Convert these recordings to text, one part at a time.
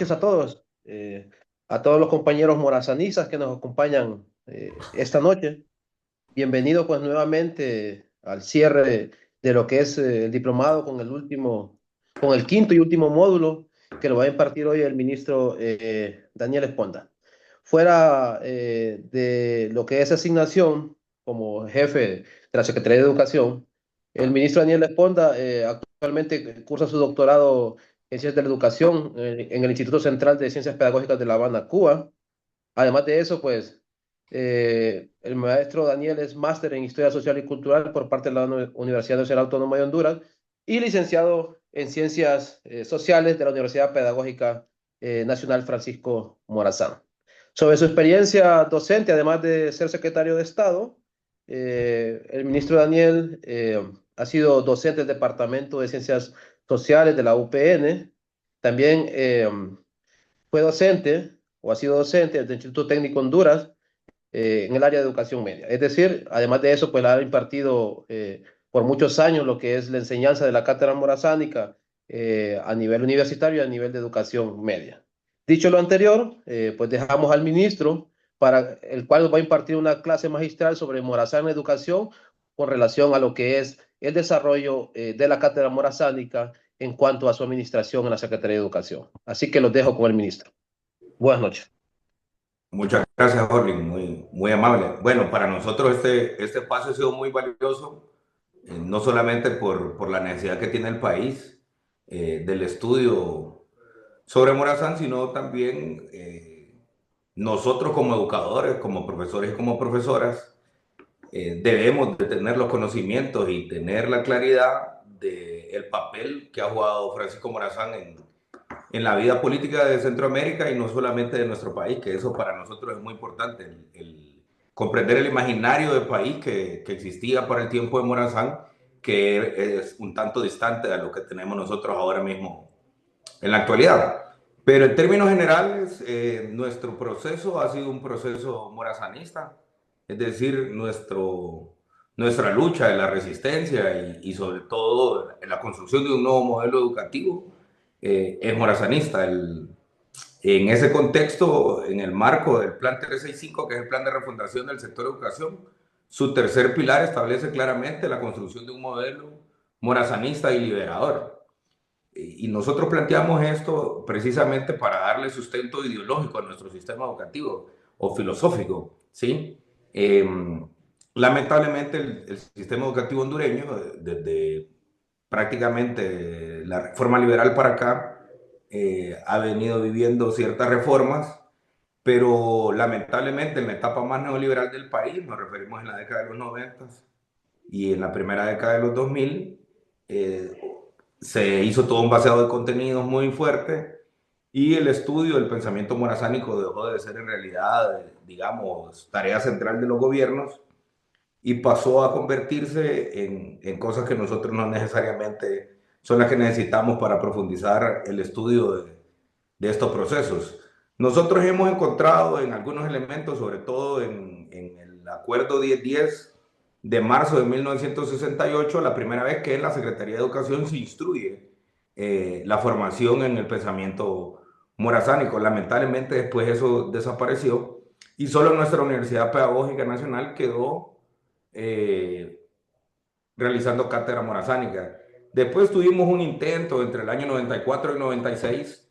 Gracias a todos los compañeros morazanistas que nos acompañan esta noche. Bienvenido pues nuevamente al cierre de lo que es el diplomado con el quinto y último módulo que lo va a impartir hoy el ministro Daniel Esponda. Fuera de lo que es asignación como jefe de la Secretaría de Educación, el ministro Daniel Esponda actualmente cursa su doctorado en Ciencias de la Educación en el Instituto Central de Ciencias Pedagógicas de La Habana, Cuba. Además de eso, pues, el maestro Daniel es máster en Historia Social y Cultural por parte de la Universidad Nacional Autónoma de Honduras y licenciado en Ciencias Sociales de la Universidad Pedagógica Nacional Francisco Morazán. Sobre su experiencia docente, además de ser secretario de Estado, el ministro Daniel ha sido docente del Departamento de Ciencias Sociales de la UPN. También fue docente o ha sido docente del Instituto Técnico Honduras en el área de educación media. Es decir, además de eso, pues ha impartido por muchos años lo que es la enseñanza de la cátedra morazánica a nivel universitario y a nivel de educación media. Dicho lo anterior, pues dejamos al ministro para el cual nos va a impartir una clase magistral sobre Morazán en educación con relación a lo que es el desarrollo de la cátedra morazánica en cuanto a su administración en la Secretaría de Educación. Así que los dejo con el ministro. Buenas noches. Muchas gracias, Jorge, muy amable. Bueno, para nosotros este espacio ha sido muy valioso, no solamente por la necesidad que tiene el país del estudio sobre Morazán, sino también nosotros como educadores, como profesores y como profesoras, debemos de tener los conocimientos y tener la claridad del papel que ha jugado Francisco Morazán en la vida política de Centroamérica y no solamente de nuestro país, que eso para nosotros es muy importante, el comprender el imaginario del país que existía para el tiempo de Morazán, que es un tanto distante de lo que tenemos nosotros ahora mismo en la actualidad. Pero en términos generales, nuestro proceso ha sido un proceso morazanista, es decir, nuestra lucha de la resistencia y sobre todo en la construcción de un nuevo modelo educativo es morazanista. En ese contexto, en el marco del Plan 365, que es el Plan de Refundación del Sector de Educación, su tercer pilar establece claramente la construcción de un modelo morazanista y liberador. Y nosotros planteamos esto precisamente para darle sustento ideológico a nuestro sistema educativo o filosófico, ¿sí? Eh, Lamentablemente el sistema educativo hondureño, desde prácticamente la reforma liberal para acá, ha venido viviendo ciertas reformas, pero lamentablemente en la etapa más neoliberal del país, nos referimos en la década de los 90 y en la primera década de los 2000, eh, se hizo todo un vaciado de contenidos muy fuerte y el estudio del pensamiento morazánico dejó de ser en realidad, digamos, tarea central de los gobiernos y pasó a convertirse en cosas que nosotros no necesariamente son las que necesitamos para profundizar el estudio de estos procesos. Nosotros hemos encontrado en algunos elementos, sobre todo en el Acuerdo 1010 de marzo de 1968, la primera vez que en la Secretaría de Educación se instruye la formación en el pensamiento morazánico. Lamentablemente después eso desapareció y solo nuestra Universidad Pedagógica Nacional quedó eh, realizando cátedra morazánica. Después tuvimos un intento entre el año 94 y 96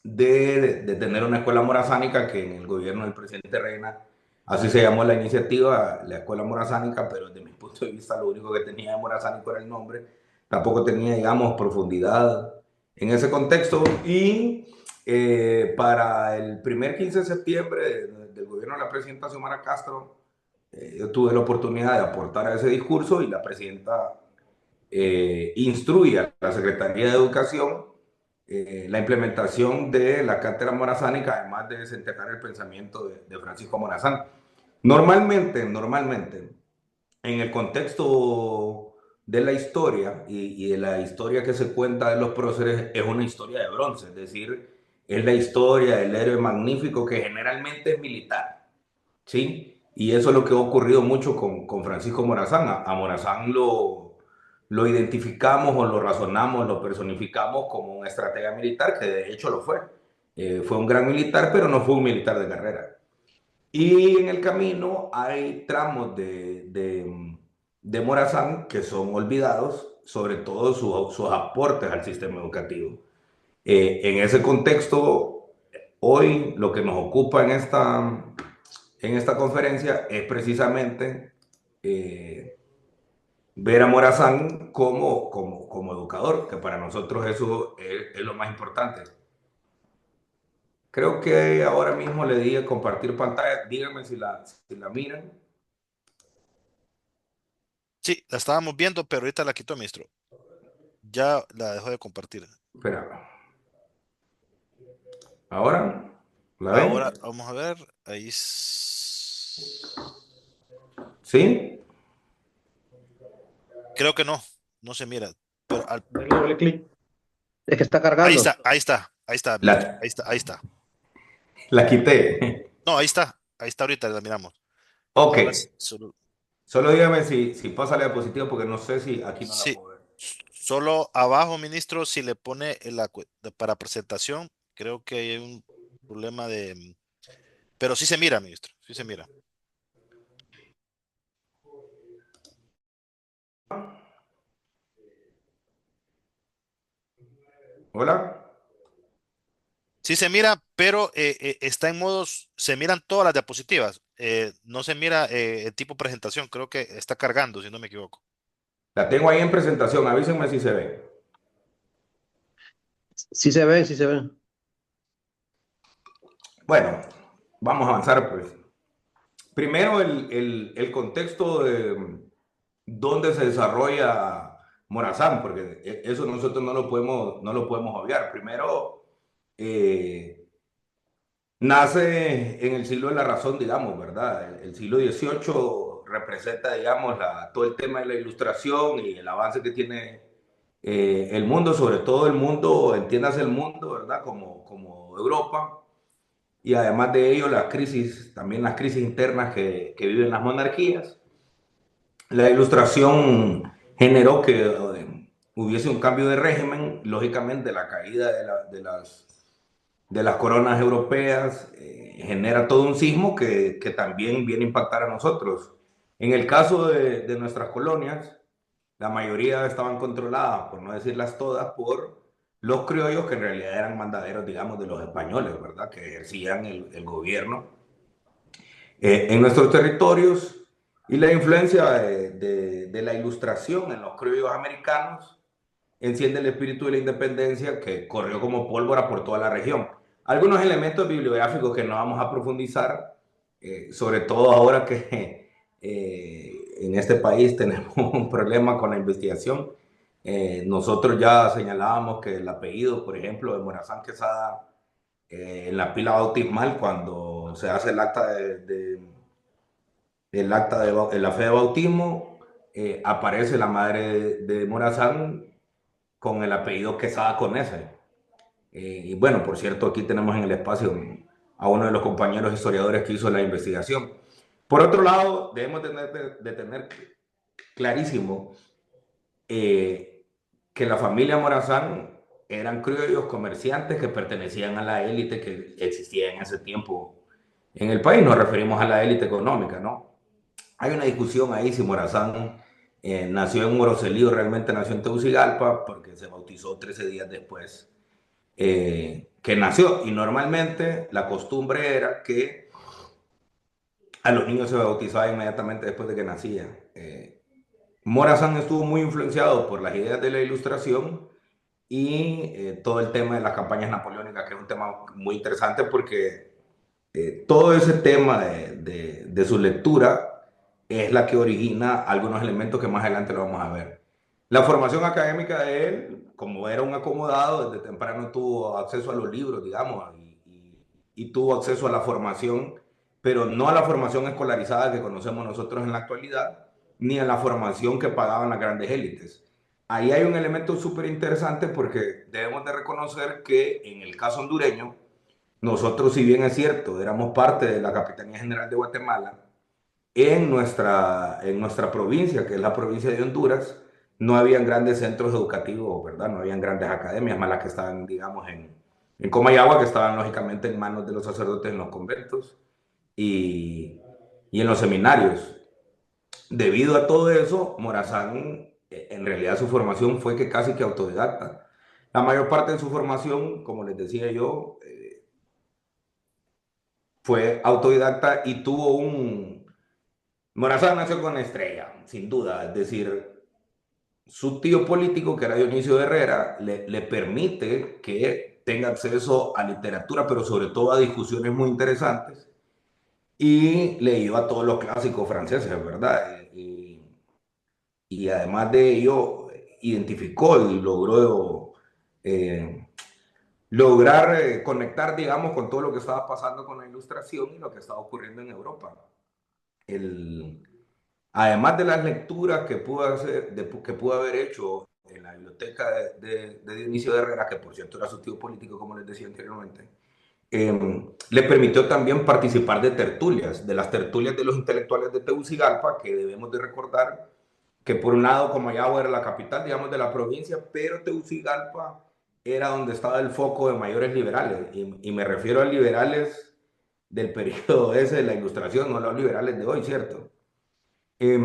de tener una escuela morazánica que en el gobierno del presidente Reina, así se llamó la iniciativa, la escuela morazánica, pero desde mi punto de vista lo único que tenía de morazánico era el nombre, tampoco tenía, digamos, profundidad en ese contexto y para el primer 15 de septiembre del gobierno de la presidenta Xiomara Castro, yo tuve la oportunidad de aportar a ese discurso y la presidenta instruye a la Secretaría de Educación la implementación de la cátedra morazánica, además de desenterrar el pensamiento de Francisco Morazán. Normalmente, en el contexto de la historia y de la historia que se cuenta de los próceres, es una historia de bronce, es decir, es la historia del héroe magnífico que generalmente es militar, ¿sí? Y eso es lo que ha ocurrido mucho con Francisco Morazán. A Morazán lo identificamos o lo razonamos, lo personificamos como un estratega militar, que de hecho lo fue. Fue un gran militar, pero no fue un militar de carrera. Y en el camino hay tramos de Morazán que son olvidados, sobre todo sus aportes al sistema educativo. En ese contexto, hoy lo que nos ocupa en esta conferencia es precisamente eh, ver a Morazán como educador, que para nosotros eso es lo más importante. Creo que ahora mismo le di a compartir pantalla. Díganme si la miran. Sí, la estábamos viendo, pero ahorita la quitó, ministro. Ya la dejó de compartir. Espera. ¿Ahora? ¿La ven? Ahora, vamos a ver. Ahí. ¿Sí? Creo que no. No se mira. Pero Dale doble clic. Es que está ahí cargando. está, ahí está. Ahí está, ministro. La, Ahí está, ahí está. la quité. No, ahí está. Ahí está ahorita, la miramos. Ok. Ahora solo, Solo dígame si pasa la diapositiva porque no sé si aquí no la sí, puedo ver. solo abajo, ministro, si le pone para presentación, creo que hay un problema de. Pero sí se mira, ministro. Sí se mira. ¿Hola? Sí se mira, pero está en modos, se miran todas las diapositivas. No se mira el tipo presentación. Creo que está cargando, si no me equivoco. La tengo ahí en presentación. Avísenme si se ve. Sí se ven, sí se ven. Bueno, vamos a avanzar pues. Primero el contexto de dónde se desarrolla Morazán, porque eso nosotros no lo podemos obviar. Primero, nace en el siglo de la razón, digamos, ¿verdad? El siglo XVIII representa, digamos, todo el tema de la ilustración y el avance que tiene el mundo, sobre todo el mundo, entiéndase el mundo, ¿verdad? Como Europa. Y además de ello, las crisis, también las crisis internas que viven las monarquías. La ilustración generó que hubiese un cambio de régimen, lógicamente la caída de las coronas europeas genera todo un sismo que también viene a impactar a nosotros. En el caso de nuestras colonias, la mayoría estaban controladas, por no decirlas todas, por los criollos que en realidad eran mandaderos, digamos, de los españoles, ¿verdad? Que ejercían el gobierno en nuestros territorios y la influencia de la ilustración en los criollos americanos enciende el espíritu de la independencia que corrió como pólvora por toda la región. Algunos elementos bibliográficos que no vamos a profundizar, sobre todo ahora que en este país tenemos un problema con la investigación. Nosotros ya señalábamos que el apellido, por ejemplo, de Morazán Quesada, en la pila bautismal, cuando se hace el acta de la fe de bautismo, aparece la madre de Morazán con el apellido Quesada con S. Y bueno, por cierto, aquí tenemos en el espacio a uno de los compañeros historiadores que hizo la investigación. Por otro lado, debemos de tener clarísimo que la familia Morazán eran criollos comerciantes que pertenecían a la élite que existía en ese tiempo en el país. Nos referimos a la élite económica, ¿no? Hay una discusión ahí si Morazán nació en Moroselío, realmente nació en Tegucigalpa, porque se bautizó 13 días después que nació. Y normalmente la costumbre era que a los niños se bautizaba inmediatamente después de que nacían. Morazán estuvo muy influenciado por las ideas de la ilustración y todo el tema de las campañas napoleónicas, que es un tema muy interesante porque todo ese tema de su lectura es la que origina algunos elementos que más adelante lo vamos a ver. La formación académica de él, como era un acomodado, desde temprano tuvo acceso a los libros, digamos, y tuvo acceso a la formación, pero no a la formación escolarizada que conocemos nosotros en la actualidad, ni a la formación que pagaban las grandes élites. Ahí hay un elemento súper interesante porque debemos de reconocer que en el caso hondureño, nosotros, si bien es cierto, éramos parte de la Capitanía General de Guatemala, en nuestra provincia, que es la provincia de Honduras, no habían grandes centros educativos, ¿verdad? No habían grandes academias, más las que estaban, digamos, en Comayagua, que estaban lógicamente en manos de los sacerdotes en los conventos y, y en los seminarios. Debido a todo eso, Morazán, en realidad su formación fue que casi que autodidacta. La mayor parte de su formación, como les decía yo, fue autodidacta y tuvo un... Morazán nació con estrella, sin duda, es decir, su tío político, que era Dionisio de Herrera, le permite que tenga acceso a literatura, pero sobre todo a discusiones muy interesantes, y le dio a todos los clásicos franceses, ¿verdad? Y además de ello, identificó y logró eh, lograr conectar, digamos, con todo lo que estaba pasando con la ilustración y lo que estaba ocurriendo en Europa. El, Además de las lecturas que pudo, que pudo haber hecho en la biblioteca de Dionisio de Herrera, que por cierto era su tío político, como les decía anteriormente, le permitió también participar de tertulias, de las tertulias de los intelectuales de Tegucigalpa, que debemos de recordar que por un lado Comayagua era la capital, digamos, de la provincia, pero Tegucigalpa era donde estaba el foco de mayores liberales, y me refiero a liberales del periodo ese de la ilustración, no a los liberales de hoy, ¿cierto? Eh,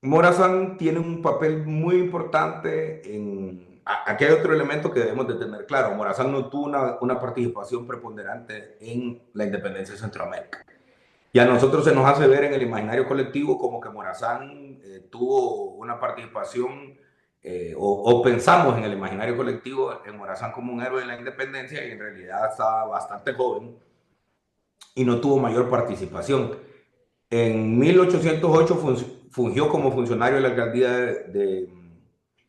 Morazán tiene un papel muy importante en... Aquí hay otro elemento que debemos de tener claro. Morazán no tuvo una participación preponderante en la independencia de Centroamérica. Y a nosotros se nos hace ver en el imaginario colectivo como que Morazán tuvo una participación, o pensamos en el imaginario colectivo en Morazán como un héroe de la independencia, y en realidad estaba bastante joven y no tuvo mayor participación. En 1808 fungió como funcionario de la alcaldía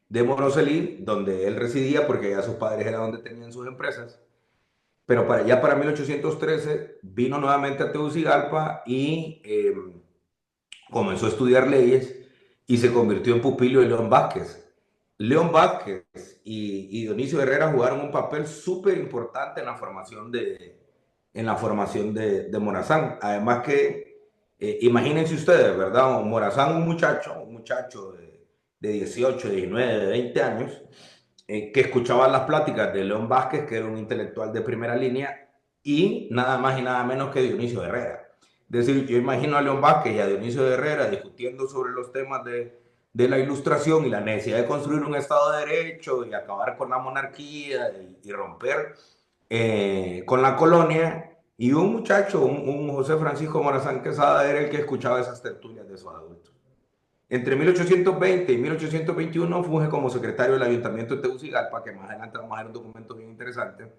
de Moroselí, donde él residía, porque ya sus padres eran donde tenían sus empresas. Pero para 1813 vino nuevamente a Tegucigalpa y comenzó a estudiar leyes y se convirtió en pupilo de León Vázquez. León Vázquez y Dionisio Herrera jugaron un papel súper importante en la formación de Morazán. Además que, imagínense ustedes, ¿verdad? Morazán, un muchacho de 18, 19, de 20 años, que escuchaba las pláticas de León Vázquez, que era un intelectual de primera línea, y nada más y nada menos que Dionisio Herrera. Es decir, yo imagino a León Vázquez y a Dionisio de Herrera discutiendo sobre los temas de la ilustración y la necesidad de construir un Estado de Derecho y acabar con la monarquía y romper con la colonia. Y un muchacho, un José Francisco Morazán Quesada, era el que escuchaba esas tertulias de esos adultos. Entre 1820 y 1821 funge como secretario del Ayuntamiento de Tegucigalpa, que más adelante vamos a ver un documento bien interesante.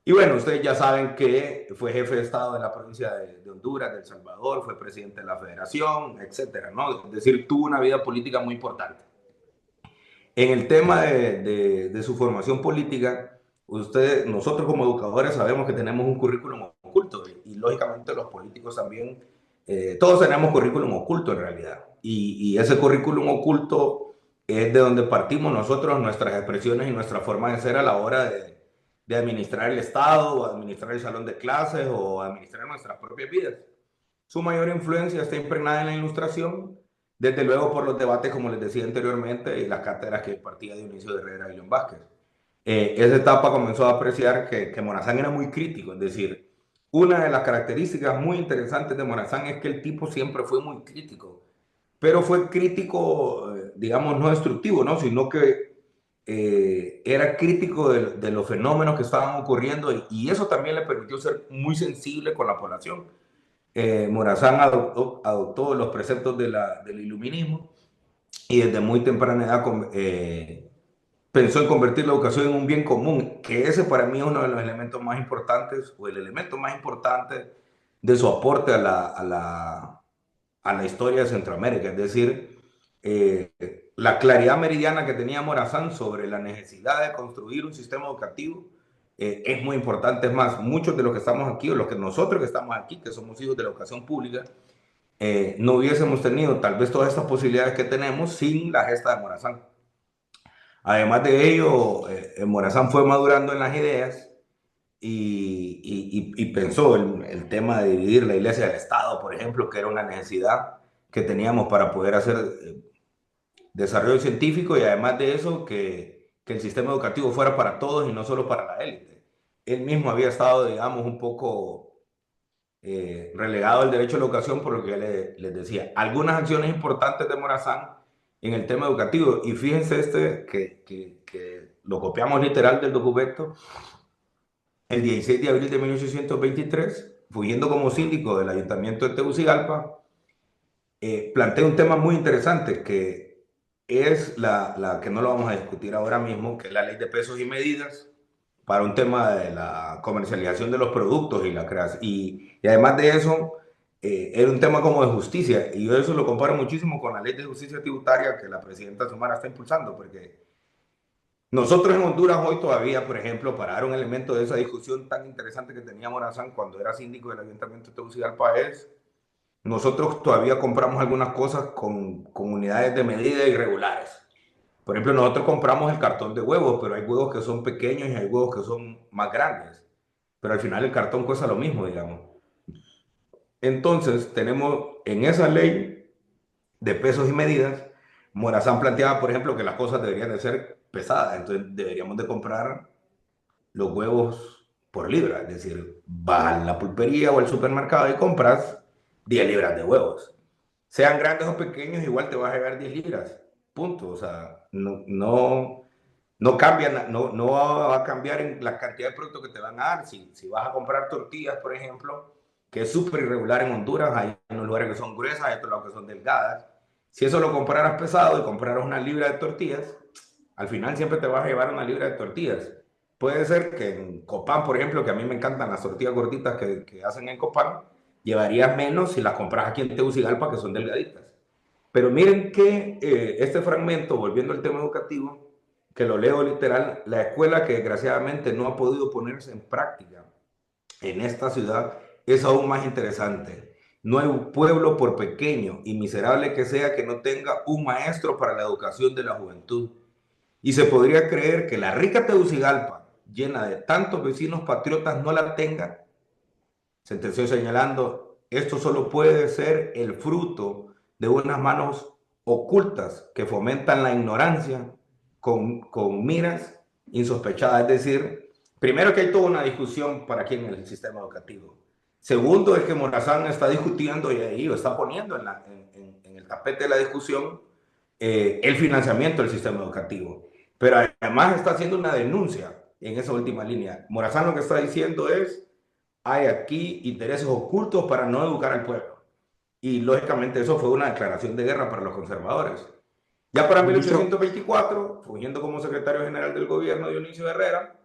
Y bueno, ustedes ya saben que fue jefe de Estado de la provincia de Honduras, de El Salvador, fue presidente de la Federación, etcétera, ¿no? Es decir, tuvo una vida política muy importante. En el tema de su formación política, nosotros como educadores sabemos que tenemos un currículum oculto, y lógicamente los políticos también, todos tenemos currículum oculto en realidad. Y ese currículum oculto es de donde partimos nosotros, nuestras expresiones y nuestra forma de ser a la hora de administrar el Estado, o administrar el salón de clases, o administrar nuestras propias vidas. Su mayor influencia está impregnada en la ilustración, desde luego por los debates, como les decía anteriormente, y las cátedras que impartía Dionisio de Herrera y León Vázquez. Esa etapa comenzó a apreciar que Morazán era muy crítico, es decir, una de las características muy interesantes de Morazán es que el tipo siempre fue muy crítico, pero fue crítico, digamos, no destructivo, ¿no? Sino que era crítico de los fenómenos que estaban ocurriendo, y eso también le permitió ser muy sensible con la población. Morazán adoptó los preceptos del iluminismo, y desde muy temprana edad pensó en convertir la educación en un bien común, que ese para mí es uno de los elementos más importantes, o el elemento más importante de su aporte a la historia de Centroamérica. Es decir, la claridad meridiana que tenía Morazán sobre la necesidad de construir un sistema educativo es muy importante. Es más, muchos de los que estamos aquí, o los que nosotros que estamos aquí, que somos hijos de la educación pública, no hubiésemos tenido tal vez todas estas posibilidades que tenemos sin la gesta de Morazán. Además de ello, Morazán fue madurando en las ideas y pensó el tema de dividir la iglesia del Estado, por ejemplo, que era una necesidad que teníamos para poder hacer desarrollo científico, y además de eso, que el sistema educativo fuera para todos y no solo para la élite. Él mismo había estado, digamos, un poco relegado al derecho a la educación, por lo que les decía. Algunas acciones importantes de Morazán en el tema educativo, y fíjense que lo copiamos literal del documento, el 16 de abril de 1823, fugiendo como síndico del ayuntamiento de Tegucigalpa, plantea un tema muy interesante que es la que no lo vamos a discutir ahora mismo, que es la ley de pesos y medidas para un tema de la comercialización de los productos y la creación. Y además de eso, era un tema como de justicia. Y yo eso lo comparo muchísimo con la ley de justicia tributaria que la presidenta Xiomara está impulsando, porque nosotros en Honduras hoy todavía, por ejemplo, para dar un elemento de esa discusión tan interesante que tenía Morazán cuando era síndico del ayuntamiento de Tegucigalpa, es nosotros todavía compramos algunas cosas con unidades de medida irregulares. Por ejemplo, nosotros compramos el cartón de huevos, pero hay huevos que son pequeños y hay huevos que son más grandes. Pero al final el cartón cuesta lo mismo, digamos. Entonces, tenemos en esa ley de pesos y medidas, Morazán planteaba, por ejemplo, que las cosas deberían de ser pesadas. Entonces, deberíamos de comprar los huevos por libra. Es decir, vas a la pulpería o al supermercado y compras 10 libras de huevos. Sean grandes o pequeños, igual te vas a llevar 10 libras. Punto. O sea, no cambia, no va a cambiar en la cantidad de productos que te van a dar. Si vas a comprar tortillas, por ejemplo, que es súper irregular en Honduras, hay unos lugares que son gruesas, hay otros lados que son delgadas. Si eso lo compraras pesado y compraras una libra de tortillas, al final siempre te vas a llevar una libra de tortillas. Puede ser que en Copán, por ejemplo, que a mí me encantan las tortillas gorditas que hacen en Copán, llevarías menos si las compras aquí en Tegucigalpa, que son delgaditas. Pero miren que este fragmento, volviendo al tema educativo, que lo leo literal, la escuela que desgraciadamente no ha podido ponerse en práctica en esta ciudad es aún más interesante. No hay un pueblo, por pequeño y miserable que sea, que no tenga un maestro para la educación de la juventud. Y se podría creer que la rica Tegucigalpa, llena de tantos vecinos patriotas, no la tenga. Sentenció señalando, esto solo puede ser el fruto de unas manos ocultas que fomentan la ignorancia con miras insospechadas. Es decir, primero que hay toda una discusión para quién es el sistema educativo. Segundo es que Morazán está discutiendo y ahí lo está poniendo en el tapete de la discusión el financiamiento del sistema educativo. Pero además está haciendo una denuncia en esa última línea. Morazán lo que está diciendo es, hay aquí intereses ocultos para no educar al pueblo. Y lógicamente eso fue una declaración de guerra para los conservadores. Ya para Ministro, 1824, fungiendo como secretario general del gobierno Dionisio Herrera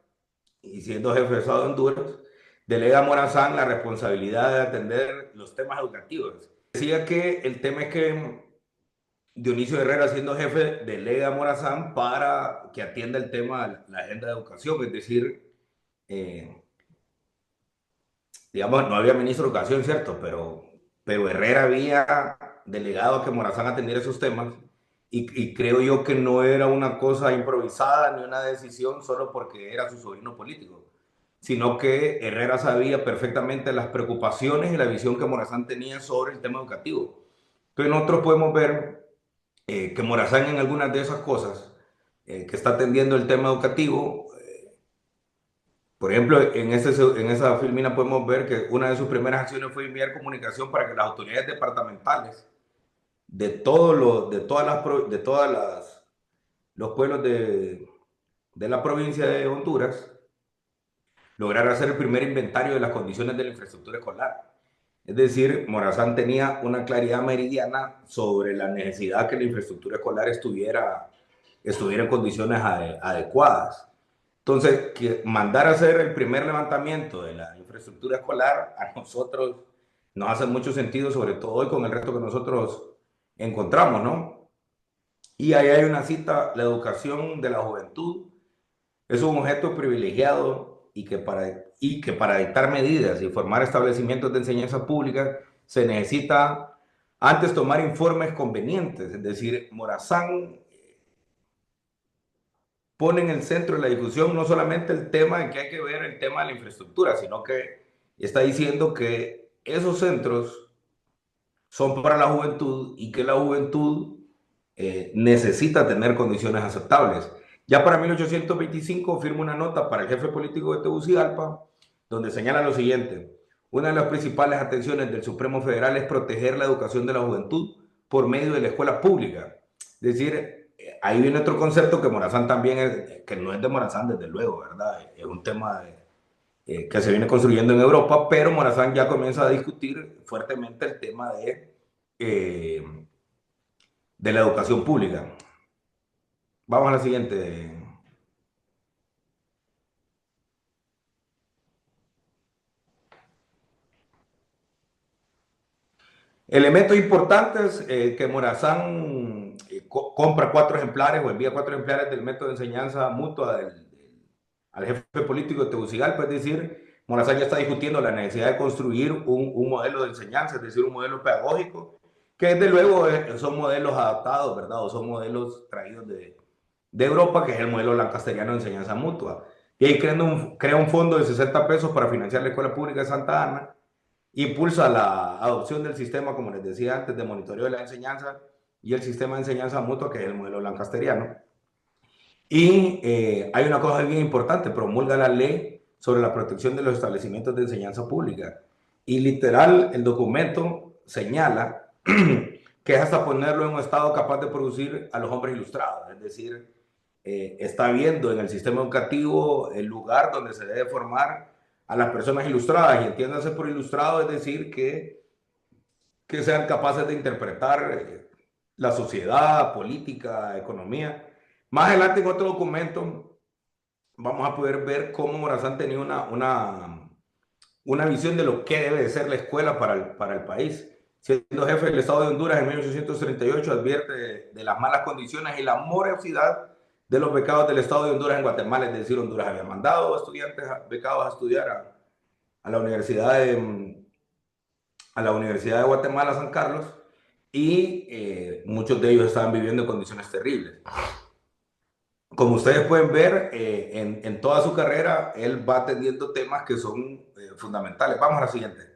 y siendo jefe de Estado de Honduras, delega a Morazán la responsabilidad de atender los temas educativos. Decía que el tema es que Dionisio Herrera, siendo jefe, delega a Morazán para que atienda el tema de la agenda de educación, es decir, digamos, no había ministro de educación, cierto, pero Herrera había delegado a que Morazán atendiera esos temas y creo yo que no era una cosa improvisada ni una decisión solo porque era su sobrino político, sino que Herrera sabía perfectamente las preocupaciones y la visión que Morazán tenía sobre el tema educativo. Entonces nosotros podemos ver que Morazán en algunas de esas cosas que está atendiendo el tema educativo, por ejemplo, en esa filmina podemos ver que una de sus primeras acciones fue enviar comunicación para que las autoridades departamentales de todas los pueblos de la provincia de Honduras lograran hacer el primer inventario de las condiciones de la infraestructura escolar. Es decir, Morazán tenía una claridad meridiana sobre la necesidad que la infraestructura escolar estuviera en condiciones adecuadas. Entonces, que mandar a hacer el primer levantamiento de la infraestructura escolar a nosotros nos hace mucho sentido, sobre todo hoy con el reto que nosotros encontramos, ¿no? Y ahí hay una cita, la educación de la juventud es un objeto privilegiado y que para dictar medidas y formar establecimientos de enseñanza pública se necesita antes tomar informes convenientes, es decir, Morazán pone en el centro de la discusión no solamente el tema de que hay que ver el tema de la infraestructura, sino que está diciendo que esos centros son para la juventud y que la juventud necesita tener condiciones aceptables. Ya para 1825 firma una nota para el jefe político de Tegucigalpa, donde señala lo siguiente: una de las principales atenciones del Supremo Federal es proteger la educación de la juventud por medio de la escuela pública. Es decir, ahí viene otro concepto que Morazán también es, que no es de Morazán desde luego, ¿verdad? Es un tema que se viene construyendo en Europa, pero Morazán ya comienza a discutir fuertemente el tema de la educación pública. Vamos a la siguiente. Elementos importantes que Morazán compra 4 ejemplares o envía 4 ejemplares del método de enseñanza mutua al jefe político de Tegucigalpa, es decir, Morazán ya está discutiendo la necesidad de construir un modelo de enseñanza, es decir, un modelo pedagógico, que desde luego son modelos adaptados, ¿verdad? O son modelos traídos de Europa, que es el modelo lancasteriano de enseñanza mutua. Y ahí crea un fondo de 60 pesos para financiar la Escuela Pública de Santa Ana. Impulsa la adopción del sistema, como les decía antes, de monitoreo de la enseñanza y el sistema de enseñanza mutua, que es el modelo lancasteriano. Y hay una cosa bien importante: promulga la ley sobre la protección de los establecimientos de enseñanza pública. Y literal, el documento señala que es hasta ponerlo en un estado capaz de producir a los hombres ilustrados. Es decir, está viendo en el sistema educativo el lugar donde se debe formar a las personas ilustradas, y entiéndase por ilustrado, es decir, que sean capaces de interpretar la sociedad, política, economía. Más adelante en otro documento vamos a poder ver cómo Morazán tenía una visión de lo que debe de ser la escuela para el país. Siendo jefe del Estado de Honduras en 1838, advierte de las malas condiciones y la morosidad de los becados del Estado de Honduras en Guatemala. Es decir, Honduras había mandado estudiantes becados a estudiar a la Universidad de Guatemala, San Carlos, y muchos de ellos estaban viviendo en condiciones terribles. Como ustedes pueden ver, en toda su carrera, él va atendiendo temas que son fundamentales. Vamos a la siguiente.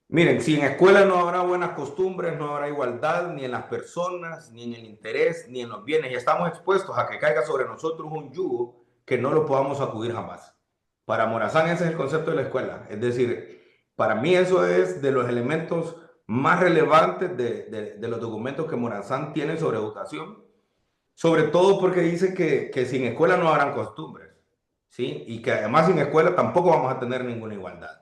Miren, si en escuela no habrá buenas costumbres, no habrá igualdad ni en las personas, ni en el interés, ni en los bienes, y estamos expuestos a que caiga sobre nosotros un yugo que no lo podamos sacudir jamás. Para Morazán ese es el concepto de la escuela. Es decir, para mí eso es de los elementos más relevantes de los documentos que Morazán tiene sobre educación, sobre todo porque dice que sin escuela no habrán costumbres, ¿sí? Y que además sin escuela tampoco vamos a tener ninguna igualdad.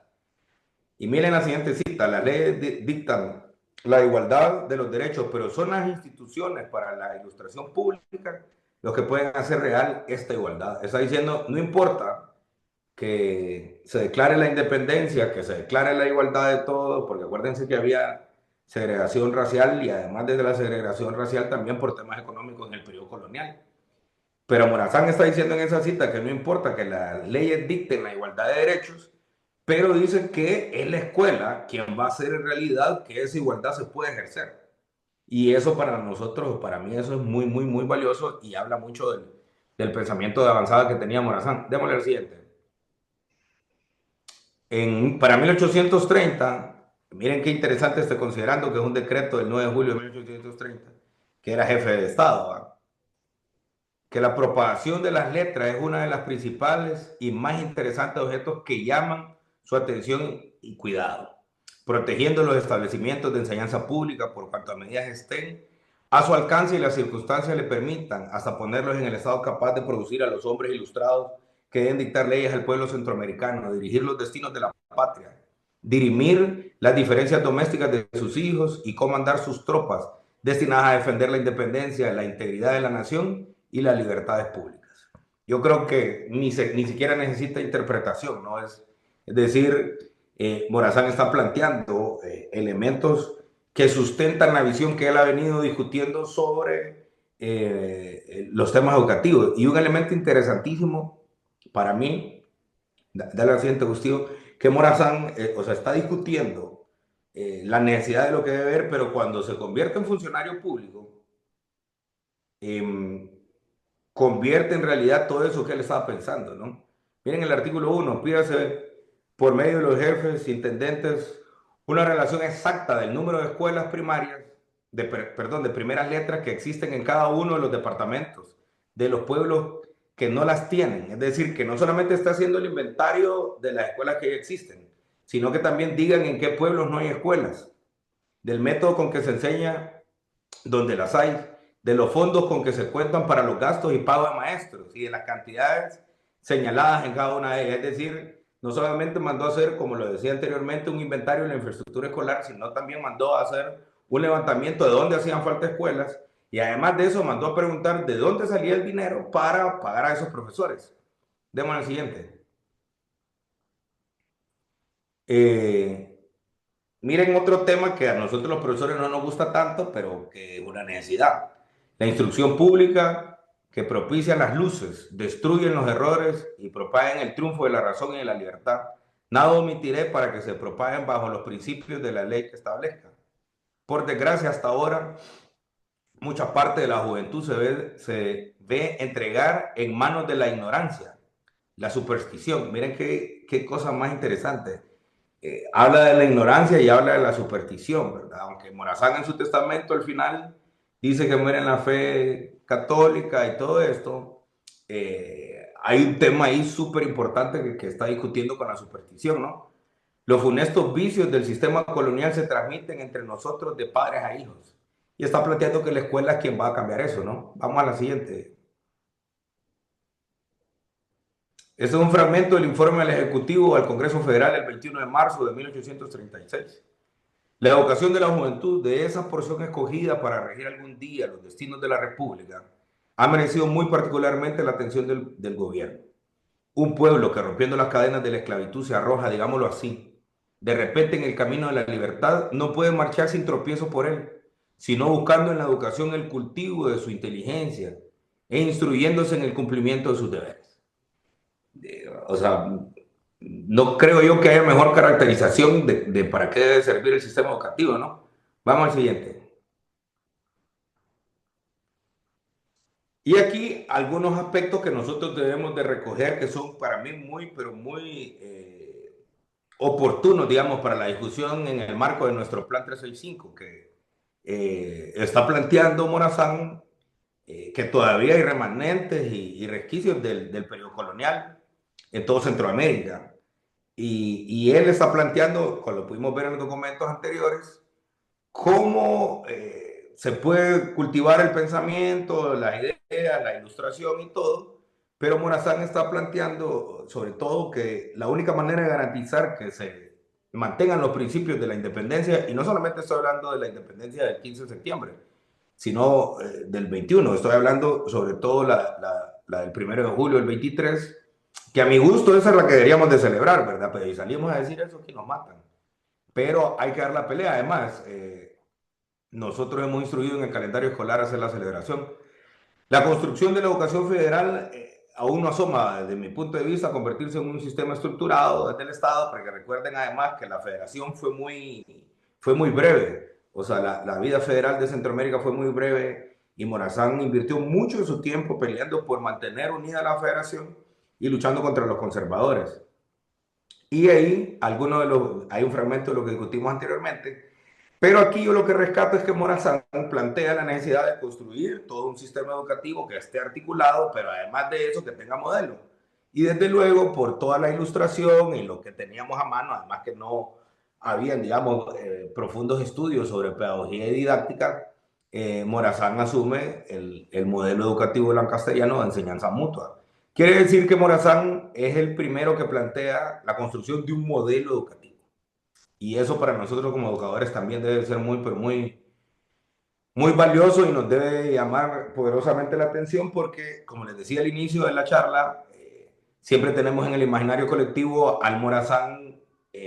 Y miren la siguiente cita: las leyes dictan la igualdad de los derechos, pero son las instituciones para la ilustración pública los que pueden hacer real esta igualdad. Está diciendo, no importa que se declare la independencia, que se declare la igualdad de todos, porque acuérdense que había segregación racial, y además de la segregación racial también por temas económicos en el periodo colonial. Pero Morazán está diciendo en esa cita que no importa que las leyes dicten la igualdad de derechos, pero dice que es la escuela quien va a hacer en realidad que esa igualdad se pueda ejercer. Y eso para nosotros, para mí, eso es muy, muy, muy valioso, y habla mucho del pensamiento de avanzada que tenía Morazán. Démosle el siguiente. Para 1830, miren qué interesante, estoy considerando que es un decreto del 9 de julio de 1830, que era jefe de Estado, ¿va? Que la propagación de las letras es una de las principales y más interesantes objetos que llaman su atención y cuidado, protegiendo los establecimientos de enseñanza pública por cuanto a medidas estén a su alcance y las circunstancias le permitan, hasta ponerlos en el estado capaz de producir a los hombres ilustrados que deben dictar leyes al pueblo centroamericano, dirigir los destinos de la patria, dirimir las diferencias domésticas de sus hijos y comandar sus tropas destinadas a defender la independencia, la integridad de la nación y las libertades públicas. Yo creo que ni siquiera necesita interpretación, ¿no? Es decir, Morazán está planteando elementos que sustentan la visión que él ha venido discutiendo sobre los temas educativos. Y un elemento interesantísimo para mí, dale al siguiente, Agustín, que Morazán está discutiendo la necesidad de lo que debe ver, pero cuando se convierte en funcionario público, convierte en realidad todo eso que él estaba pensando, ¿no? Miren el artículo 1, pídase por medio de los jefes, intendentes, una relación exacta del número de escuelas primarias perdón, de primeras letras que existen en cada uno de los departamentos, de los pueblos que no las tienen. Es decir, que no solamente está haciendo el inventario de las escuelas que ya existen, sino que también digan en qué pueblos no hay escuelas, del método con que se enseña donde las hay, de los fondos con que se cuentan para los gastos y pago de maestros y de las cantidades señaladas en cada una de ellas. Es decir, no solamente mandó a hacer, como lo decía anteriormente, un inventario de la infraestructura escolar, sino también mandó a hacer un levantamiento de dónde hacían falta escuelas y además de eso mandó a preguntar de dónde salía el dinero para pagar a esos profesores. Demos al siguiente. Miren otro tema que a nosotros los profesores no nos gusta tanto, pero que es una necesidad. La instrucción pública que propicia las luces, destruyen los errores y propagan el triunfo de la razón y de la libertad. Nada omitiré para que se propaguen bajo los principios de la ley que establezca. Por desgracia, hasta ahora, mucha parte de la juventud se ve entregar en manos de la ignorancia, la superstición. Miren qué cosa más interesante. Habla de la ignorancia y habla de la superstición, ¿verdad? Aunque Morazán en su testamento al final dice que muere en la fe católica y todo esto, hay un tema ahí súper importante que está discutiendo con la superstición, ¿no? Los funestos vicios del sistema colonial se transmiten entre nosotros de padres a hijos. Y está planteando que la escuela es quien va a cambiar eso, ¿no? Vamos a la siguiente. Este es un fragmento del informe del Ejecutivo al Congreso Federal el 21 de marzo de 1836. La educación de la juventud, de esa porción escogida para regir algún día los destinos de la República, ha merecido muy particularmente la atención del gobierno. Un pueblo que rompiendo las cadenas de la esclavitud se arroja, digámoslo así, de repente en el camino de la libertad, no puede marchar sin tropiezo por él, sino buscando en la educación el cultivo de su inteligencia e instruyéndose en el cumplimiento de sus deberes. O sea, no creo yo que haya mejor caracterización de para qué debe servir el sistema educativo, ¿no? Vamos al siguiente. Y aquí algunos aspectos que nosotros debemos de recoger que son para mí muy, pero muy oportunos, digamos, para la discusión en el marco de nuestro Plan 365, que está planteando Morazán, que todavía hay remanentes y resquicios del periodo colonial en todo Centroamérica. Y él está planteando, como lo pudimos ver en los documentos anteriores, cómo se puede cultivar el pensamiento, las ideas, la ilustración y todo, pero Morazán está planteando sobre todo que la única manera de garantizar que se mantengan los principios de la independencia, y no solamente estoy hablando de la independencia del 15 de septiembre, sino del 21, estoy hablando sobre todo la del 1 de julio del 23, que a mi gusto esa es la que deberíamos de celebrar, ¿verdad? Pero si salimos a decir eso, que nos matan. Pero hay que dar la pelea. Además, nosotros hemos instruido en el calendario escolar a hacer la celebración. La construcción de la educación federal aún no asoma, desde mi punto de vista, a convertirse en un sistema estructurado desde el Estado, porque recuerden además que la federación fue muy breve. O sea, la vida federal de Centroamérica fue muy breve y Morazán invirtió mucho de su tiempo peleando por mantener unida la federación y luchando contra los conservadores. Y ahí, hay un fragmento de lo que discutimos anteriormente, pero aquí yo lo que rescato es que Morazán plantea la necesidad de construir todo un sistema educativo que esté articulado, pero además de eso que tenga modelo. Y desde luego, por toda la ilustración y lo que teníamos a mano, además que no habían, digamos, profundos estudios sobre pedagogía y didáctica, Morazán asume el modelo educativo lancastellano de enseñanza mutua. Quiere decir que Morazán es el primero que plantea la construcción de un modelo educativo. Y eso para nosotros como educadores también debe ser muy, pero muy valioso y nos debe llamar poderosamente la atención porque, como les decía al inicio de la charla, siempre tenemos en el imaginario colectivo al Morazán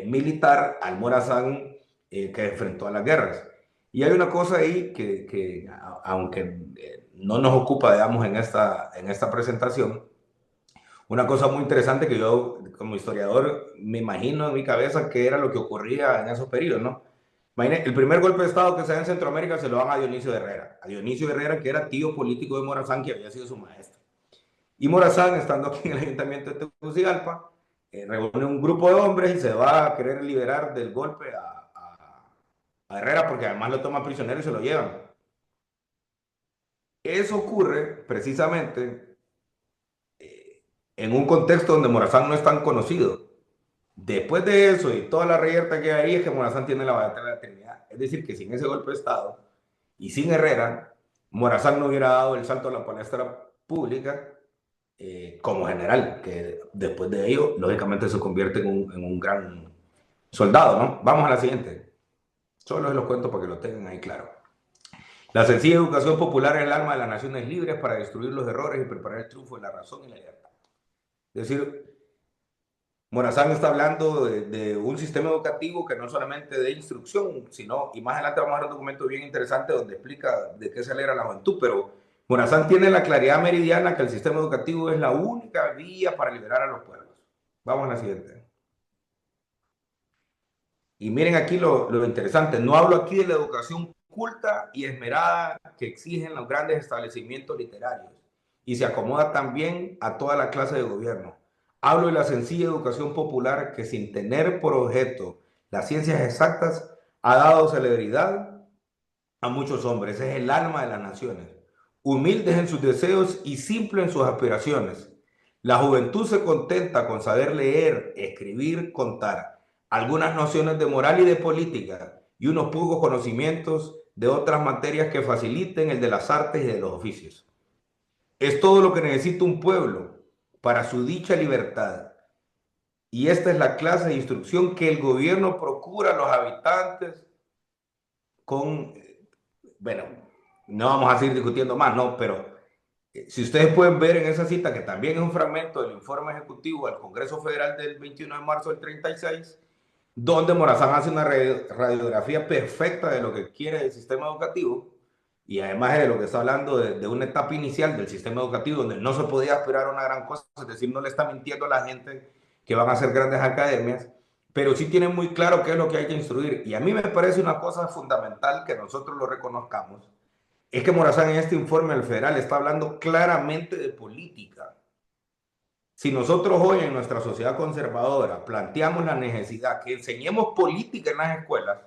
militar, al Morazán que enfrentó a las guerras. Y hay una cosa ahí que aunque no nos ocupa, digamos, en esta presentación, una cosa muy interesante que yo, como historiador, me imagino en mi cabeza que era lo que ocurría en esos periodos, ¿no? Imagínense, el primer golpe de Estado que se da en Centroamérica se lo dan a Dionisio Herrera. A Dionisio Herrera, que era tío político de Morazán, que había sido su maestro. Y Morazán, estando aquí en el ayuntamiento de Tegucigalpa, reúne un grupo de hombres y se va a querer liberar del golpe a Herrera porque además lo toman prisionero y se lo llevan. Eso ocurre precisamente en un contexto donde Morazán no es tan conocido. Después de eso y toda la reyerta que hay ahí es que Morazán tiene la batalla de la Trinidad. Es decir, que sin ese golpe de Estado y sin Herrera, Morazán no hubiera dado el salto a la palestra pública como general, que después de ello, lógicamente, se convierte en un gran soldado, ¿no? Vamos a la siguiente. Solo se los cuento para que lo tengan ahí claro. La sencilla educación popular es el alma de las naciones libres para destruir los errores y preparar el triunfo de la razón y la libertad. Es decir, Morazán está hablando de un sistema educativo que no solamente de instrucción, sino, y más adelante vamos a ver un documento bien interesante donde explica de qué se alegra la juventud, pero Morazán tiene la claridad meridiana que el sistema educativo es la única vía para liberar a los pueblos. Vamos a la siguiente. Y miren aquí lo interesante, no hablo aquí de la educación culta y esmerada que exigen los grandes establecimientos literarios y se acomoda también a toda la clase de gobierno. Hablo de la sencilla educación popular que sin tener por objeto las ciencias exactas ha dado celebridad a muchos hombres. Es el alma de las naciones, humildes en sus deseos y simples en sus aspiraciones. La juventud se contenta con saber leer, escribir, contar, algunas nociones de moral y de política y unos pocos conocimientos de otras materias que faciliten el de las artes y de los oficios. Es todo lo que necesita un pueblo para su dicha libertad. Y esta es la clase de instrucción que el gobierno procura a los habitantes con, bueno, no vamos a seguir discutiendo más, no, pero si ustedes pueden ver en esa cita, que también es un fragmento del informe ejecutivo del Congreso Federal del 21 de marzo del 36, donde Morazán hace una radiografía perfecta de lo que quiere el sistema educativo y además de lo que está hablando de una etapa inicial del sistema educativo donde no se podía aspirar a una gran cosa, es decir, no le está mintiendo a la gente que van a ser grandes academias, pero sí tiene muy claro qué es lo que hay que instruir. Y a mí me parece una cosa fundamental que nosotros lo reconozcamos, es que Morazán en este informe al federal está hablando claramente de política. Si nosotros hoy en nuestra sociedad conservadora planteamos la necesidad que enseñemos política en las escuelas,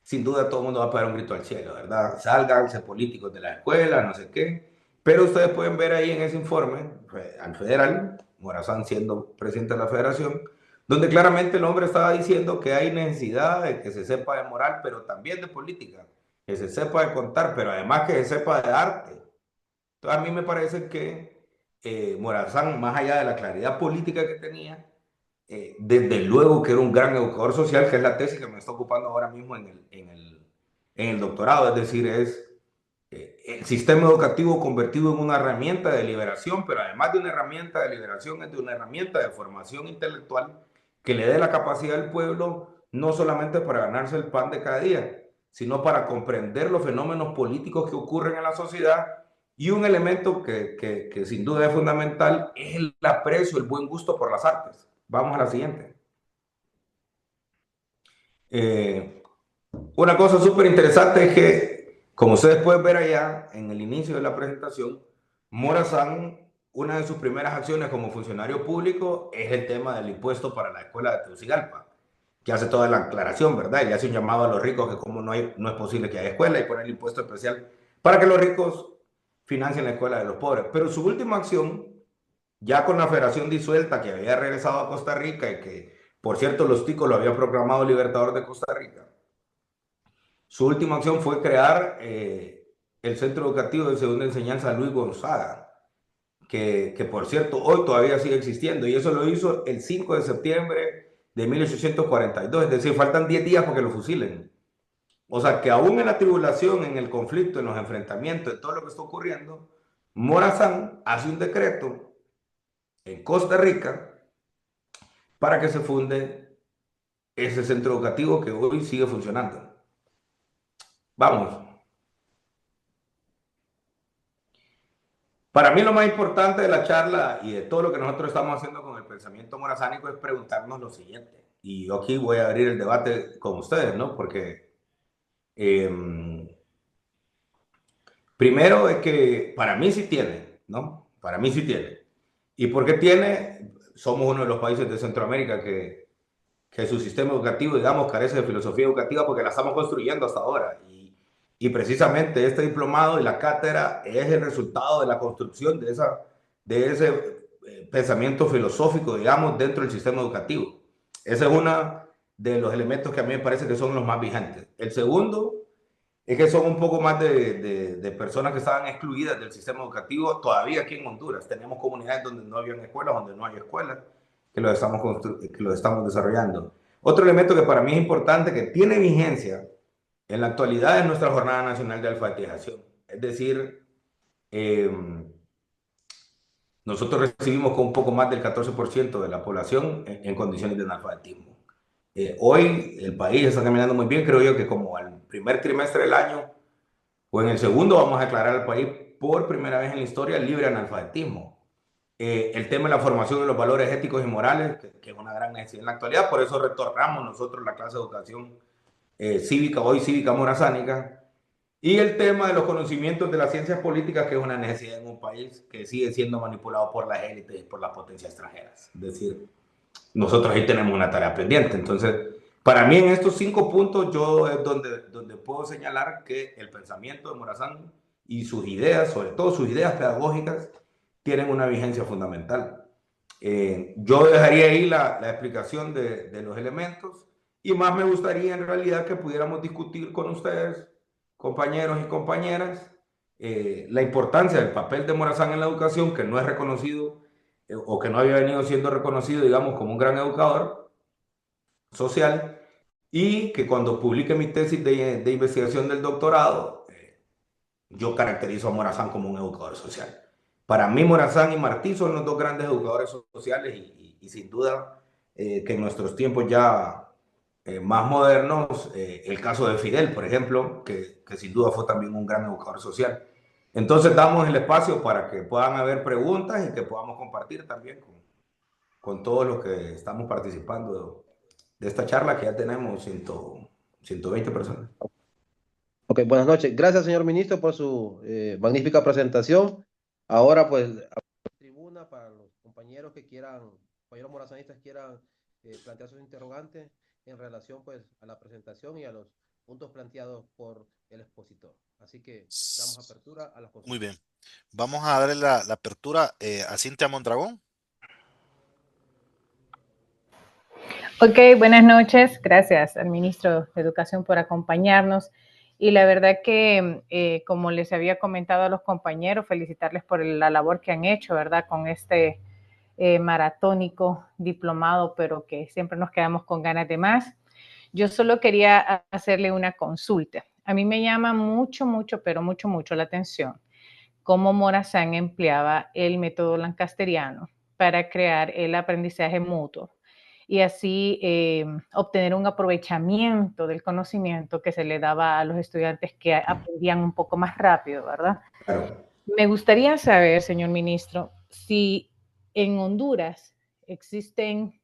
sin duda todo el mundo va a pegar un grito al cielo, ¿verdad? Sálganse políticos de la escuela, no sé qué. Pero ustedes pueden ver ahí en ese informe, al federal, Morazán siendo presidente de la federación, donde claramente el hombre estaba diciendo que hay necesidad de que se sepa de moral, pero también de política, que se sepa de contar, pero además que se sepa de arte. Entonces a mí me parece que Morazán, más allá de la claridad política que tenía, desde luego que era un gran educador social, que es la tesis que me está ocupando ahora mismo en el doctorado, es decir, es el sistema educativo convertido en una herramienta de liberación, pero además de una herramienta de liberación, es de una herramienta de formación intelectual que le dé la capacidad al pueblo no solamente para ganarse el pan de cada día, sino para comprender los fenómenos políticos que ocurren en la sociedad. Y un elemento que sin duda es fundamental es el aprecio, el buen gusto por las artes. Vamos a la siguiente. Una cosa súper interesante es que, como ustedes pueden ver allá en el inicio de la presentación, Morazán, una de sus primeras acciones como funcionario público es el tema del impuesto para la escuela de Tegucigalpa, que hace toda la aclaración, ¿verdad? Y hace un llamado a los ricos que como no es posible que haya escuela y poner el impuesto especial para que los ricos financien la escuela de los pobres. Pero su última acción, ya con la federación disuelta que había regresado a Costa Rica y que, por cierto, los ticos lo habían proclamado libertador de Costa Rica, su última acción fue crear el Centro Educativo de Segunda Enseñanza Luis Gonzaga, que por cierto hoy todavía sigue existiendo, y eso lo hizo el 5 de septiembre de 1842, es decir, faltan 10 días para que lo fusilen. O sea que aún en la tribulación, en el conflicto, en los enfrentamientos, en todo lo que está ocurriendo, Morazán hace un decreto en Costa Rica para que se funde ese centro educativo que hoy sigue funcionando. Vamos. Para mí lo más importante de la charla y de todo lo que nosotros estamos haciendo con el pensamiento morazánico es preguntarnos lo siguiente. Y yo aquí voy a abrir el debate con ustedes, ¿no? Porque primero es que para mí sí tiene, ¿no? Para mí sí tiene. ¿Y por qué tiene? Somos uno de los países de Centroamérica que que su sistema educativo, digamos, carece de filosofía educativa porque la estamos construyendo hasta ahora. Y precisamente este diplomado y la cátedra es el resultado de la construcción de ese pensamiento filosófico, digamos, dentro del sistema educativo. Ese es uno de los elementos que a mí me parece que son los más vigentes. El segundo es que son un poco más de personas que estaban excluidas del sistema educativo todavía aquí en Honduras. Tenemos comunidades donde no habían escuelas, donde no hay escuelas, que lo estamos desarrollando. Otro elemento que para mí es importante, que tiene vigencia en la actualidad, es nuestra Jornada Nacional de Alfabetización. Es decir, eh, nosotros recibimos con un poco más del 14% de la población en condiciones de analfabetismo. Hoy el país está caminando muy bien, creo yo que como al primer trimestre del año o en el segundo vamos a declarar al país por primera vez en la historia libre de analfabetismo. El tema de la formación de los valores éticos y morales, que es una gran necesidad en la actualidad, por eso retornamos nosotros la clase de educación cívica, hoy cívica morazánica, y el tema de los conocimientos de las ciencias políticas, que es una necesidad en un país que sigue siendo manipulado por las élites y por las potencias extranjeras. Es decir, nosotros ahí tenemos una tarea pendiente. Entonces, para mí en estos 5 puntos yo es donde puedo señalar que el pensamiento de Morazán y sus ideas, sobre todo sus ideas pedagógicas, tienen una vigencia fundamental. Yo dejaría ahí la explicación de los elementos y más me gustaría en realidad que pudiéramos discutir con ustedes, compañeros y compañeras, la importancia del papel de Morazán en la educación, que no es reconocido o que no había venido siendo reconocido, digamos, como un gran educador social, y que cuando publique mi tesis de investigación del doctorado, yo caracterizo a Morazán como un educador social. Para mí, Morazán y Martí son los dos grandes educadores sociales y sin duda que en nuestros tiempos ya más modernos, el caso de Fidel, por ejemplo, que sin duda fue también un gran educador social. Entonces damos el espacio para que puedan haber preguntas y que podamos compartir también con todos los que estamos participando de esta charla, que ya tenemos 120 personas. Ok, buenas noches. Gracias, señor ministro, por su magnífica presentación. Ahora, pues, a la tribuna para los compañeros que quieran, compañeros morazanistas quieran plantear sus interrogantes en relación, pues, a la presentación y a los puntos planteados por el expositor. Así que damos apertura a las Muy consultas. bien. Vamos a darle la apertura a Cintia Mondragón. Ok, buenas noches. Gracias al ministro de Educación por acompañarnos. Y la verdad que, como les había comentado a los compañeros, felicitarles por la labor que han hecho, ¿verdad? Con este maratónico diplomado, pero que siempre nos quedamos con ganas de más. Yo solo quería hacerle una consulta. A mí me llama mucho, pero mucho la atención cómo Morazán empleaba el método lancasteriano para crear el aprendizaje mutuo y así obtener un aprovechamiento del conocimiento que se le daba a los estudiantes que aprendían un poco más rápido, ¿verdad? Claro. Me gustaría saber, señor ministro, si en Honduras existen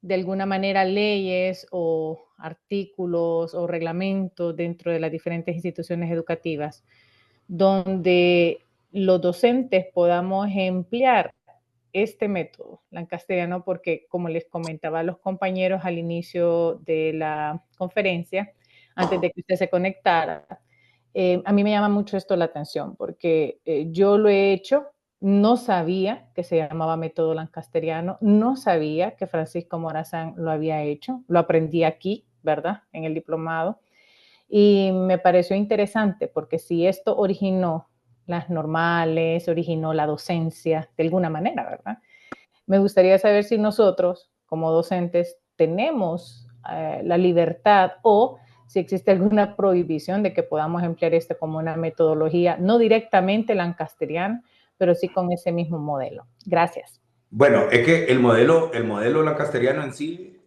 de alguna manera leyes o artículos o reglamentos dentro de las diferentes instituciones educativas donde los docentes podamos emplear este método lancasteriano, porque como les comentaba a los compañeros al inicio de la conferencia, antes de que usted se conectara, a mí me llama mucho esto la atención, porque yo lo he hecho, no sabía que se llamaba método lancasteriano, no sabía que Francisco Morazán lo había hecho, lo aprendí aquí, ¿verdad? En el diplomado. Y me pareció interesante porque si esto originó las normales, originó la docencia de alguna manera, ¿verdad? Me gustaría saber si nosotros, como docentes, tenemos la libertad o si existe alguna prohibición de que podamos emplear esto como una metodología, no directamente lancasteriana, pero sí con ese mismo modelo. Gracias. Bueno, es que el modelo lancasteriano en sí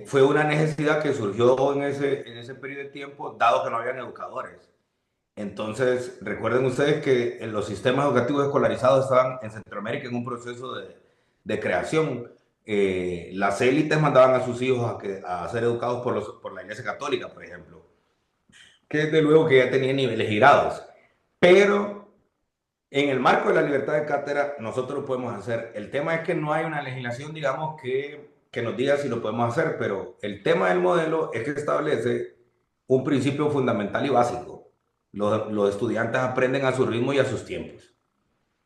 fue una necesidad que surgió en ese periodo de tiempo, dado que no habían educadores. Entonces, recuerden ustedes que en los sistemas educativos escolarizados estaban en Centroamérica en un proceso de creación. Las élites mandaban a sus hijos a ser educados por la Iglesia Católica, por ejemplo, que desde luego que ya tenía niveles girados. Pero en el marco de la libertad de cátedra, nosotros lo podemos hacer. El tema es que no hay una legislación, digamos, que que nos diga si lo podemos hacer, pero el tema del modelo es que establece un principio fundamental y básico. Los estudiantes aprenden a su ritmo y a sus tiempos.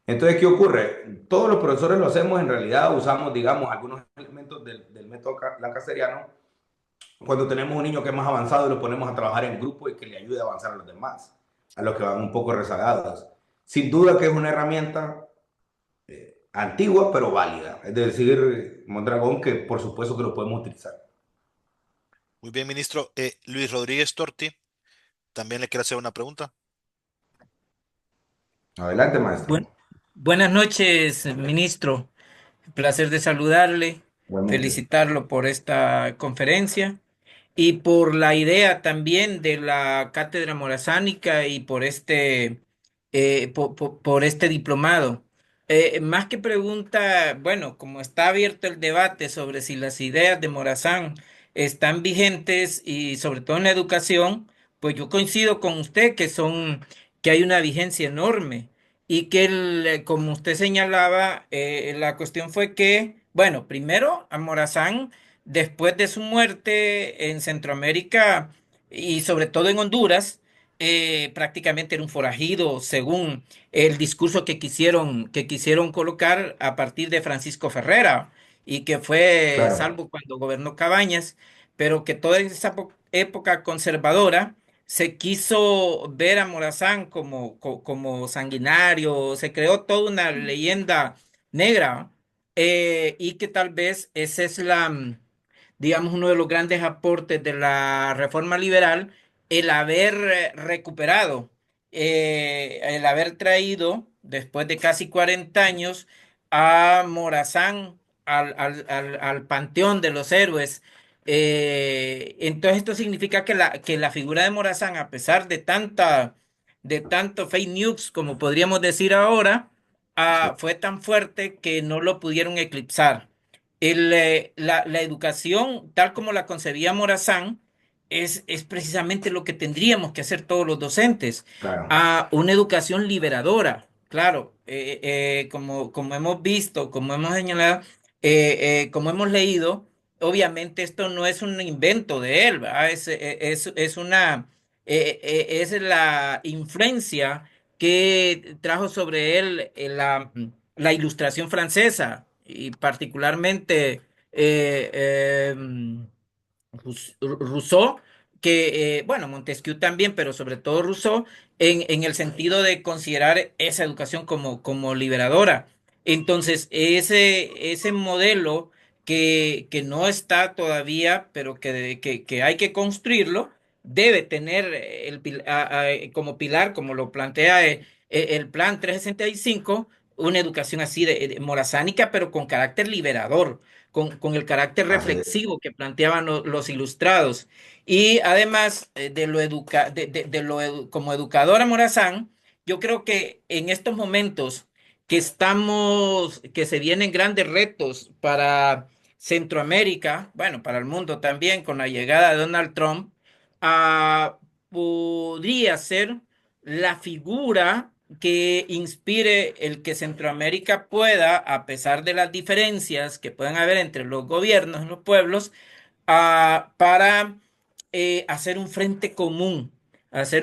Entonces, ¿qué ocurre? Todos los profesores lo hacemos, en realidad usamos, digamos, algunos elementos del método lancasteriano cuando tenemos un niño que es más avanzado y lo ponemos a trabajar en grupo y que le ayude a avanzar a los demás, a los que van un poco rezagados. Sin duda que es una herramienta antigua pero válida. Es decir, Mondragón, que por supuesto que lo podemos utilizar. Muy bien, ministro. Luis Rodríguez Torti, también le quiero hacer una pregunta. Adelante, maestro. Buenas noches, ministro. Placer de saludarle, Igualmente. felicitarlo por esta conferencia y por la idea también de la cátedra morazánica y por por este diplomado. Más que pregunta, bueno, como está abierto el debate sobre si las ideas de Morazán están vigentes y sobre todo en la educación, pues yo coincido con usted que hay una vigencia enorme y que como usted señalaba, la cuestión fue que, bueno, primero a Morazán, después de su muerte en Centroamérica y sobre todo en Honduras, prácticamente era un forajido según el discurso que quisieron colocar a partir de Francisco Ferrera y que fue Claro. salvo cuando gobernó Cabañas, pero que toda esa época conservadora se quiso ver a Morazán como sanguinario, se creó toda una leyenda negra y que tal vez ese es digamos, uno de los grandes aportes de la reforma liberal, el haber recuperado, el haber traído, después de casi 40 años, a Morazán al panteón de los héroes. Entonces esto significa que la figura de Morazán, a pesar de tanto fake news, como podríamos decir ahora, Sí. fue tan fuerte que no lo pudieron eclipsar. La educación, tal como la concebía Morazán, es precisamente lo que tendríamos que hacer todos los docentes, Claro. a una educación liberadora. Claro, como hemos visto, como hemos señalado, como hemos leído, obviamente esto no es un invento de él, ¿verdad? Es la influencia que trajo sobre él la ilustración francesa y particularmente Rousseau, bueno, Montesquieu también, pero sobre todo Rousseau, en el sentido de considerar esa educación como liberadora. Entonces, ese modelo que no está todavía, pero que hay que construirlo, debe tener como pilar, como lo plantea el Plan 365, una educación así de morazánica, pero con carácter liberador, con el carácter Así es. reflexivo que planteaban los ilustrados. Y además como educadora Morazán, yo creo que en estos momentos que se vienen grandes retos para Centroamérica, bueno, para el mundo también, con la llegada de Donald Trump, podría ser la figura que inspire el que Centroamérica pueda, a pesar de las diferencias que puedan haber entre los gobiernos y los pueblos, para hacer un frente común, así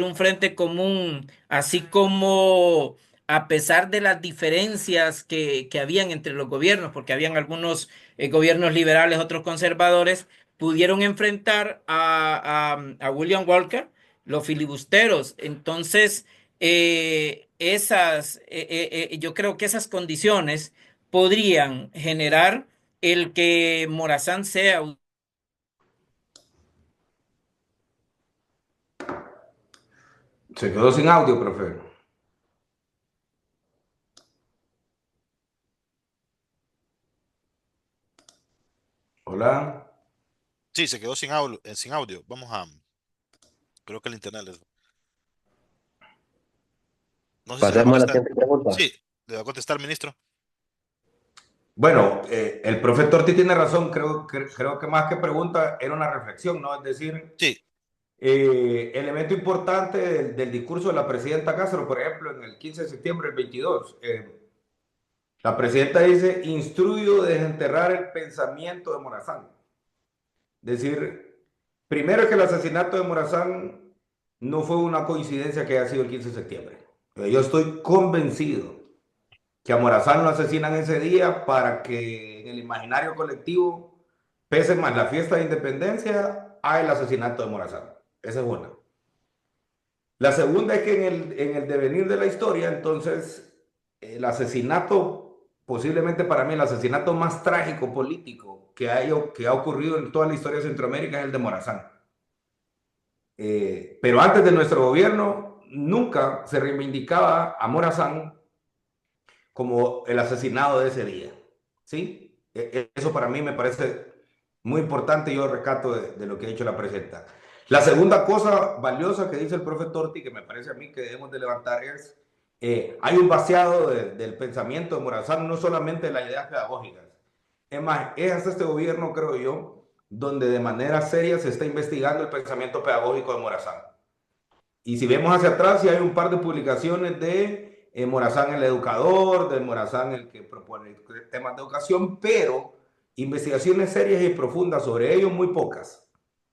como a pesar de las diferencias que habían entre los gobiernos, porque habían algunos gobiernos liberales, otros conservadores, pudieron enfrentar a William Walker, los filibusteros. Entonces, yo creo que esas condiciones podrían generar el que Morazán sea. Se quedó sin audio, profe. Hola. Sí, se quedó sin audio. Creo que el internet no sé si le va a Pasemos a la contestar. siguiente pregunta. Sí, le va a contestar, ministro. Bueno, el profe Torti tiene razón. Creo que más que pregunta era una reflexión, ¿no? Es decir, Sí, elemento importante del discurso de la presidenta Castro, por ejemplo, en el 15 de septiembre del 22, La presidenta dice, instruyo desenterrar el pensamiento de Morazán. Es decir, primero que el asesinato de Morazán no fue una coincidencia que haya sido el 15 de septiembre. Yo estoy convencido que a Morazán lo asesinan ese día para que en el imaginario colectivo pese más la fiesta de independencia a el asesinato de Morazán. Esa es una. La segunda es que en el devenir de la historia, entonces, el asesinato, posiblemente para mí el asesinato más trágico político que ha ocurrido en toda la historia de Centroamérica es el de Morazán. Pero antes de nuestro gobierno, nunca se reivindicaba a Morazán como el asesinado de ese día. ¿Sí? Eso para mí me parece muy importante y yo recato de lo que ha hecho la presidenta. La segunda cosa valiosa que dice el profe Torti, que me parece a mí que debemos de levantar es, hay un vaciado del pensamiento de Morazán, no solamente de las ideas pedagógicas. Es más, es hasta este gobierno, creo yo, donde de manera seria se está investigando el pensamiento pedagógico de Morazán. Y si vemos hacia atrás, sí hay un par de publicaciones de Morazán el educador, de Morazán el que propone temas de educación, pero investigaciones serias y profundas sobre ello, muy pocas.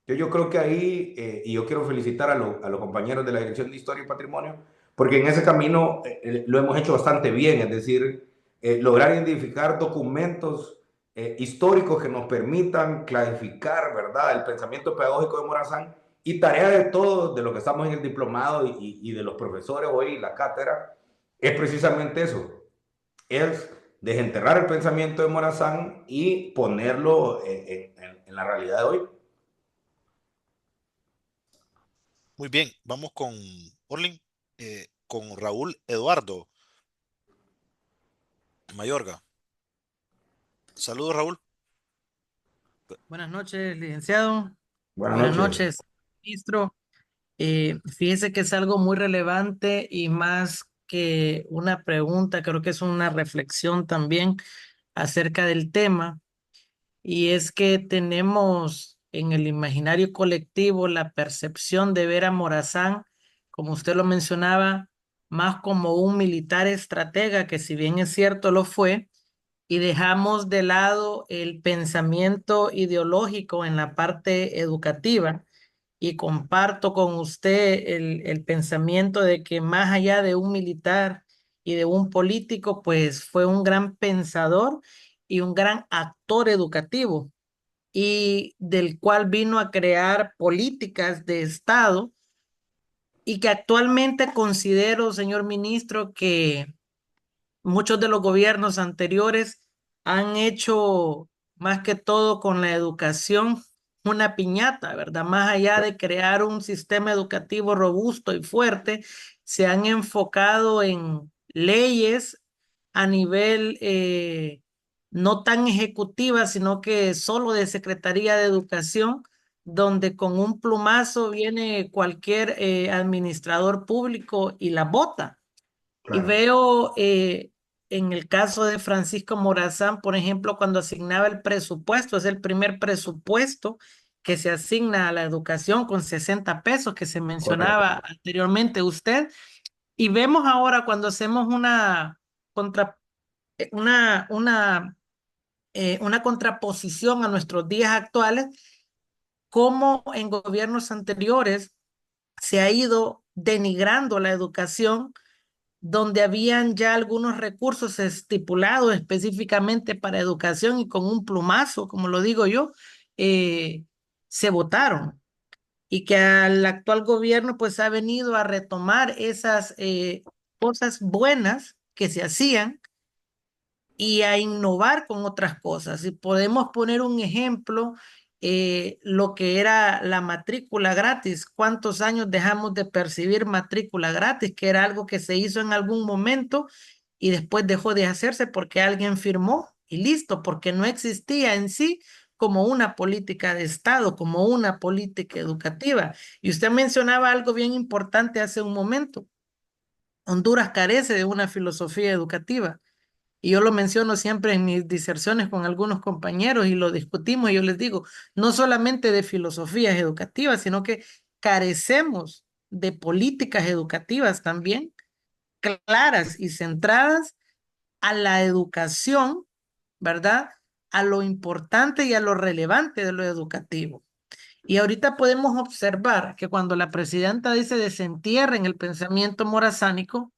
Yo creo que ahí, y yo quiero felicitar a los compañeros de la Dirección de Historia y Patrimonio, porque en ese camino lo hemos hecho bastante bien, es decir, lograr identificar documentos históricos que nos permitan clarificar, ¿verdad?, el pensamiento pedagógico de Morazán. Y tarea de todos, de los que estamos en el diplomado y de los profesores hoy, la cátedra, es precisamente eso, es desenterrar el pensamiento de Morazán y ponerlo en la realidad de hoy. Muy bien, vamos con Orlin, con Raúl Eduardo Mayorga. Saludos, Raúl. Buenas noches, licenciado. Buenas Buenas noches. noches, ministro. Fíjese que es algo muy relevante y más que una pregunta, creo que es una reflexión también acerca del tema. Y es que tenemos en el imaginario colectivo la percepción de ver a Morazán, como usted lo mencionaba, más como un militar estratega, que si bien es cierto lo fue, y dejamos de lado el pensamiento ideológico en la parte educativa. Y comparto con usted el pensamiento de que más allá de un militar y de un político, pues fue un gran pensador y un gran actor educativo y del cual vino a crear políticas de Estado y que actualmente considero, señor ministro, que muchos de los gobiernos anteriores han hecho más que todo con la educación una piñata, ¿verdad? Más allá de crear un sistema educativo robusto y fuerte, se han enfocado en leyes a nivel no tan ejecutiva, sino que solo de Secretaría de Educación, donde con un plumazo viene cualquier administrador público y la bota. Y Claro, veo en el caso de Francisco Morazán, por ejemplo, cuando asignaba el presupuesto, es el primer presupuesto que se asigna a la educación con 60 pesos que se correcto. mencionaba anteriormente usted. Y vemos ahora cuando hacemos contra, una contraposición a nuestros días actuales, cómo en gobiernos anteriores se ha ido denigrando la educación donde habían ya algunos recursos estipulados específicamente para educación y con un plumazo, como lo digo yo, eh, se votaron y que al actual gobierno pues ha venido a retomar esas cosas buenas que se hacían y a innovar con otras cosas. Y podemos poner un ejemplo, lo que era la matrícula gratis. ¿Cuántos años dejamos de percibir matrícula gratis? Que era algo que se hizo en algún momento y después dejó de hacerse porque alguien firmó y listo, porque no existía en sí como una política de Estado, como una política educativa. Y usted mencionaba algo bien importante hace un momento. Honduras carece de una filosofía educativa. Y yo lo menciono siempre en mis diserciones con algunos compañeros y lo discutimos y yo les digo, no solamente de filosofías educativas, sino que carecemos de políticas educativas también claras y centradas a la educación, ¿verdad? A lo importante y a lo relevante de lo educativo. Y ahorita podemos observar que cuando la presidenta dice desentierren el pensamiento morazánico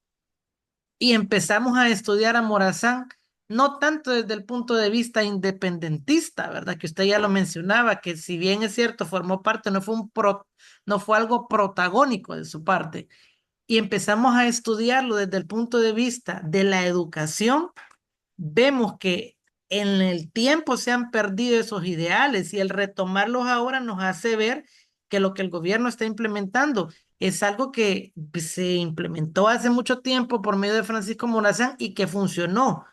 y empezamos a estudiar a Morazán, no tanto desde el punto de vista independentista, ¿verdad? Que usted ya lo mencionaba, que si bien es cierto, formó parte, no fue algo protagónico de su parte, y empezamos a estudiarlo desde el punto de vista de la educación, vemos que en el tiempo se han perdido esos ideales y el retomarlos ahora nos hace ver que lo que el gobierno está implementando es algo que se implementó hace mucho tiempo por medio de Francisco Morazán y que funcionó.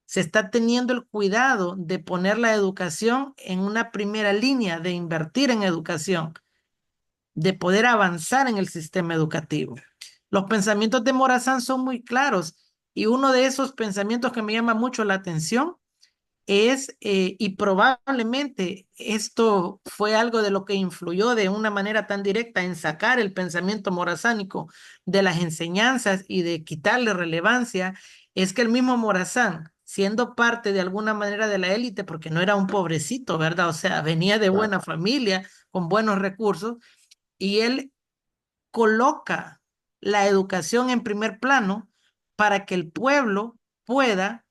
Se está teniendo el cuidado de poner la educación en una primera línea, de invertir en educación, de poder avanzar en el sistema educativo. Los pensamientos de Morazán son muy claros y uno de esos pensamientos que me llama mucho la atención es, y probablemente esto fue algo de lo que influyó de una manera tan directa en sacar el pensamiento morazánico de las enseñanzas y de quitarle relevancia, es que el mismo Morazán, siendo parte de alguna manera de la élite, porque no era un pobrecito, ¿verdad? O sea, venía de buena familia, con buenos recursos, y él coloca la educación en primer plano para que el pueblo pueda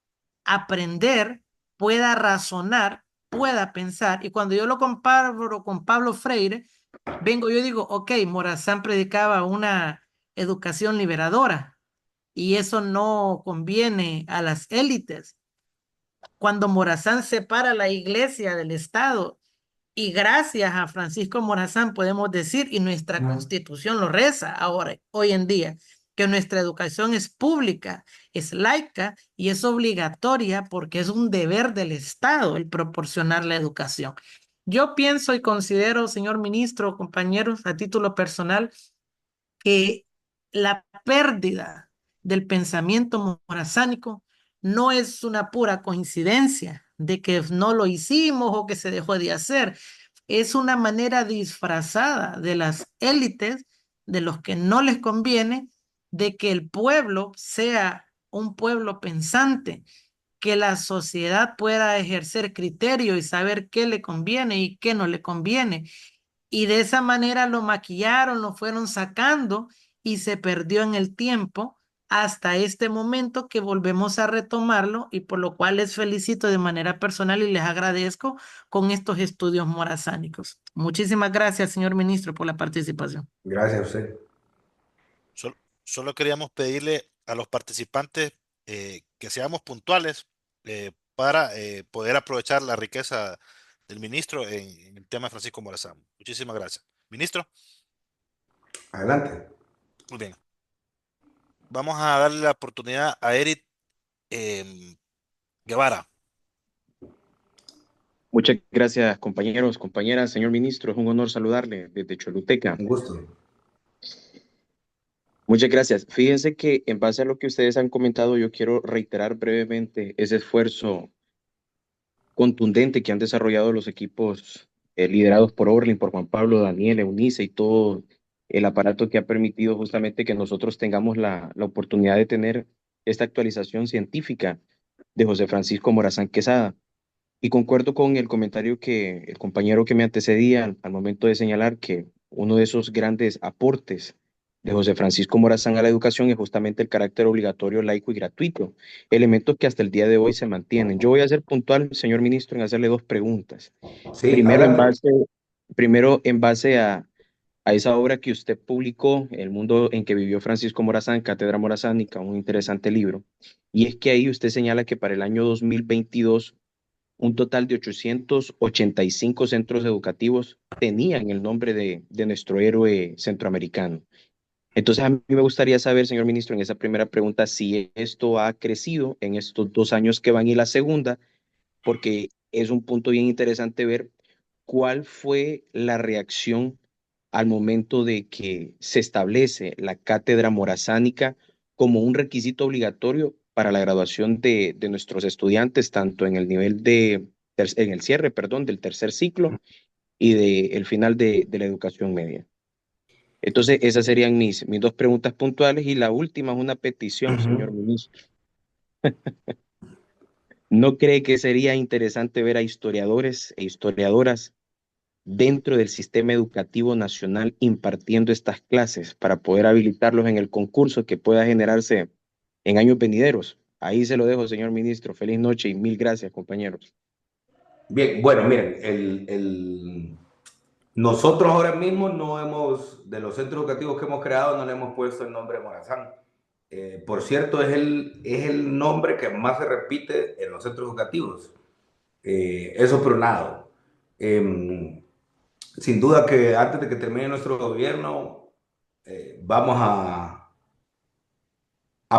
aprender, pueda razonar, pueda pensar. Y cuando yo lo comparo con Pablo Freire, vengo, yo digo, ok, Morazán predicaba una educación liberadora y eso no conviene a las élites. Cuando Morazán separa la iglesia del Estado, y gracias a Francisco Morazán podemos decir, y nuestra constitución lo reza ahora, hoy en día, que nuestra educación es pública, es laica y es obligatoria porque es un deber del Estado el proporcionar la educación. Yo pienso y considero, señor ministro, compañeros, a título personal, que la pérdida del pensamiento morazánico no es una pura coincidencia de que no lo hicimos o que se dejó de hacer. Es una manera disfrazada de las élites, de los que no les conviene, de que el pueblo sea un pueblo pensante, que la sociedad pueda ejercer criterio y saber qué le conviene y qué no le conviene. Y de esa manera lo maquillaron, lo fueron sacando y se perdió en el tiempo hasta este momento que volvemos a retomarlo y por lo cual les felicito de manera personal y les agradezco con estos estudios morazánicos. Muchísimas gracias, señor ministro, por la participación. Gracias a usted. Solo queríamos pedirle a los participantes que seamos puntuales para poder aprovechar la riqueza del ministro en el tema de Francisco Morazán. Muchísimas gracias. Ministro, Adelante. muy bien. Vamos a darle la oportunidad a Eric Guevara. Muchas gracias, compañeros, compañeras, señor ministro. Es un honor saludarle desde Choluteca. Un gusto. Muchas gracias. Fíjense que en base a lo que ustedes han comentado, yo quiero reiterar brevemente ese esfuerzo contundente que han desarrollado los equipos liderados por Orlin, por Juan Pablo, Daniel, Eunice y todo el aparato que ha permitido justamente que nosotros tengamos la oportunidad de tener esta actualización científica de José Francisco Morazán Quesada. Y concuerdo con el comentario que el compañero que me antecedía al momento de señalar que uno de esos grandes aportes de José Francisco Morazán a la educación es justamente el carácter obligatorio, laico y gratuito, elementos que hasta el día de hoy se mantienen. Yo voy a ser puntual, señor ministro, en hacerle dos preguntas. Sí, adelante. Primero, en base a esa obra que usted publicó, El mundo en que vivió Francisco Morazán, Cátedra Morazánica, un interesante libro, y es que ahí usted señala que para el año 2022 un total de 885 centros educativos tenían el nombre de nuestro héroe centroamericano. Entonces, a mí me gustaría saber, señor ministro, en esa primera pregunta, si esto ha crecido en estos 2 años que van y la segunda, porque es un punto bien interesante ver cuál fue la reacción al momento de que se establece la cátedra morazánica como un requisito obligatorio para la graduación de nuestros estudiantes, tanto en el nivel en el cierre, perdón, del tercer ciclo y el final de la educación media. Entonces, esas serían mis dos preguntas puntuales y la última es una petición, señor ministro. ¿No cree que sería interesante ver a historiadores e historiadoras dentro del sistema educativo nacional impartiendo estas clases para poder habilitarlos en el concurso que pueda generarse en años venideros? Ahí se lo dejo, señor ministro. Feliz noche y mil gracias, compañeros. Bien, bueno, miren, nosotros ahora mismo no hemos, de los centros educativos que hemos creado, no le hemos puesto el nombre Morazán. Por cierto, es el nombre que más se repite en los centros educativos. Eso por un lado. Sin duda que antes de que termine nuestro gobierno, vamos a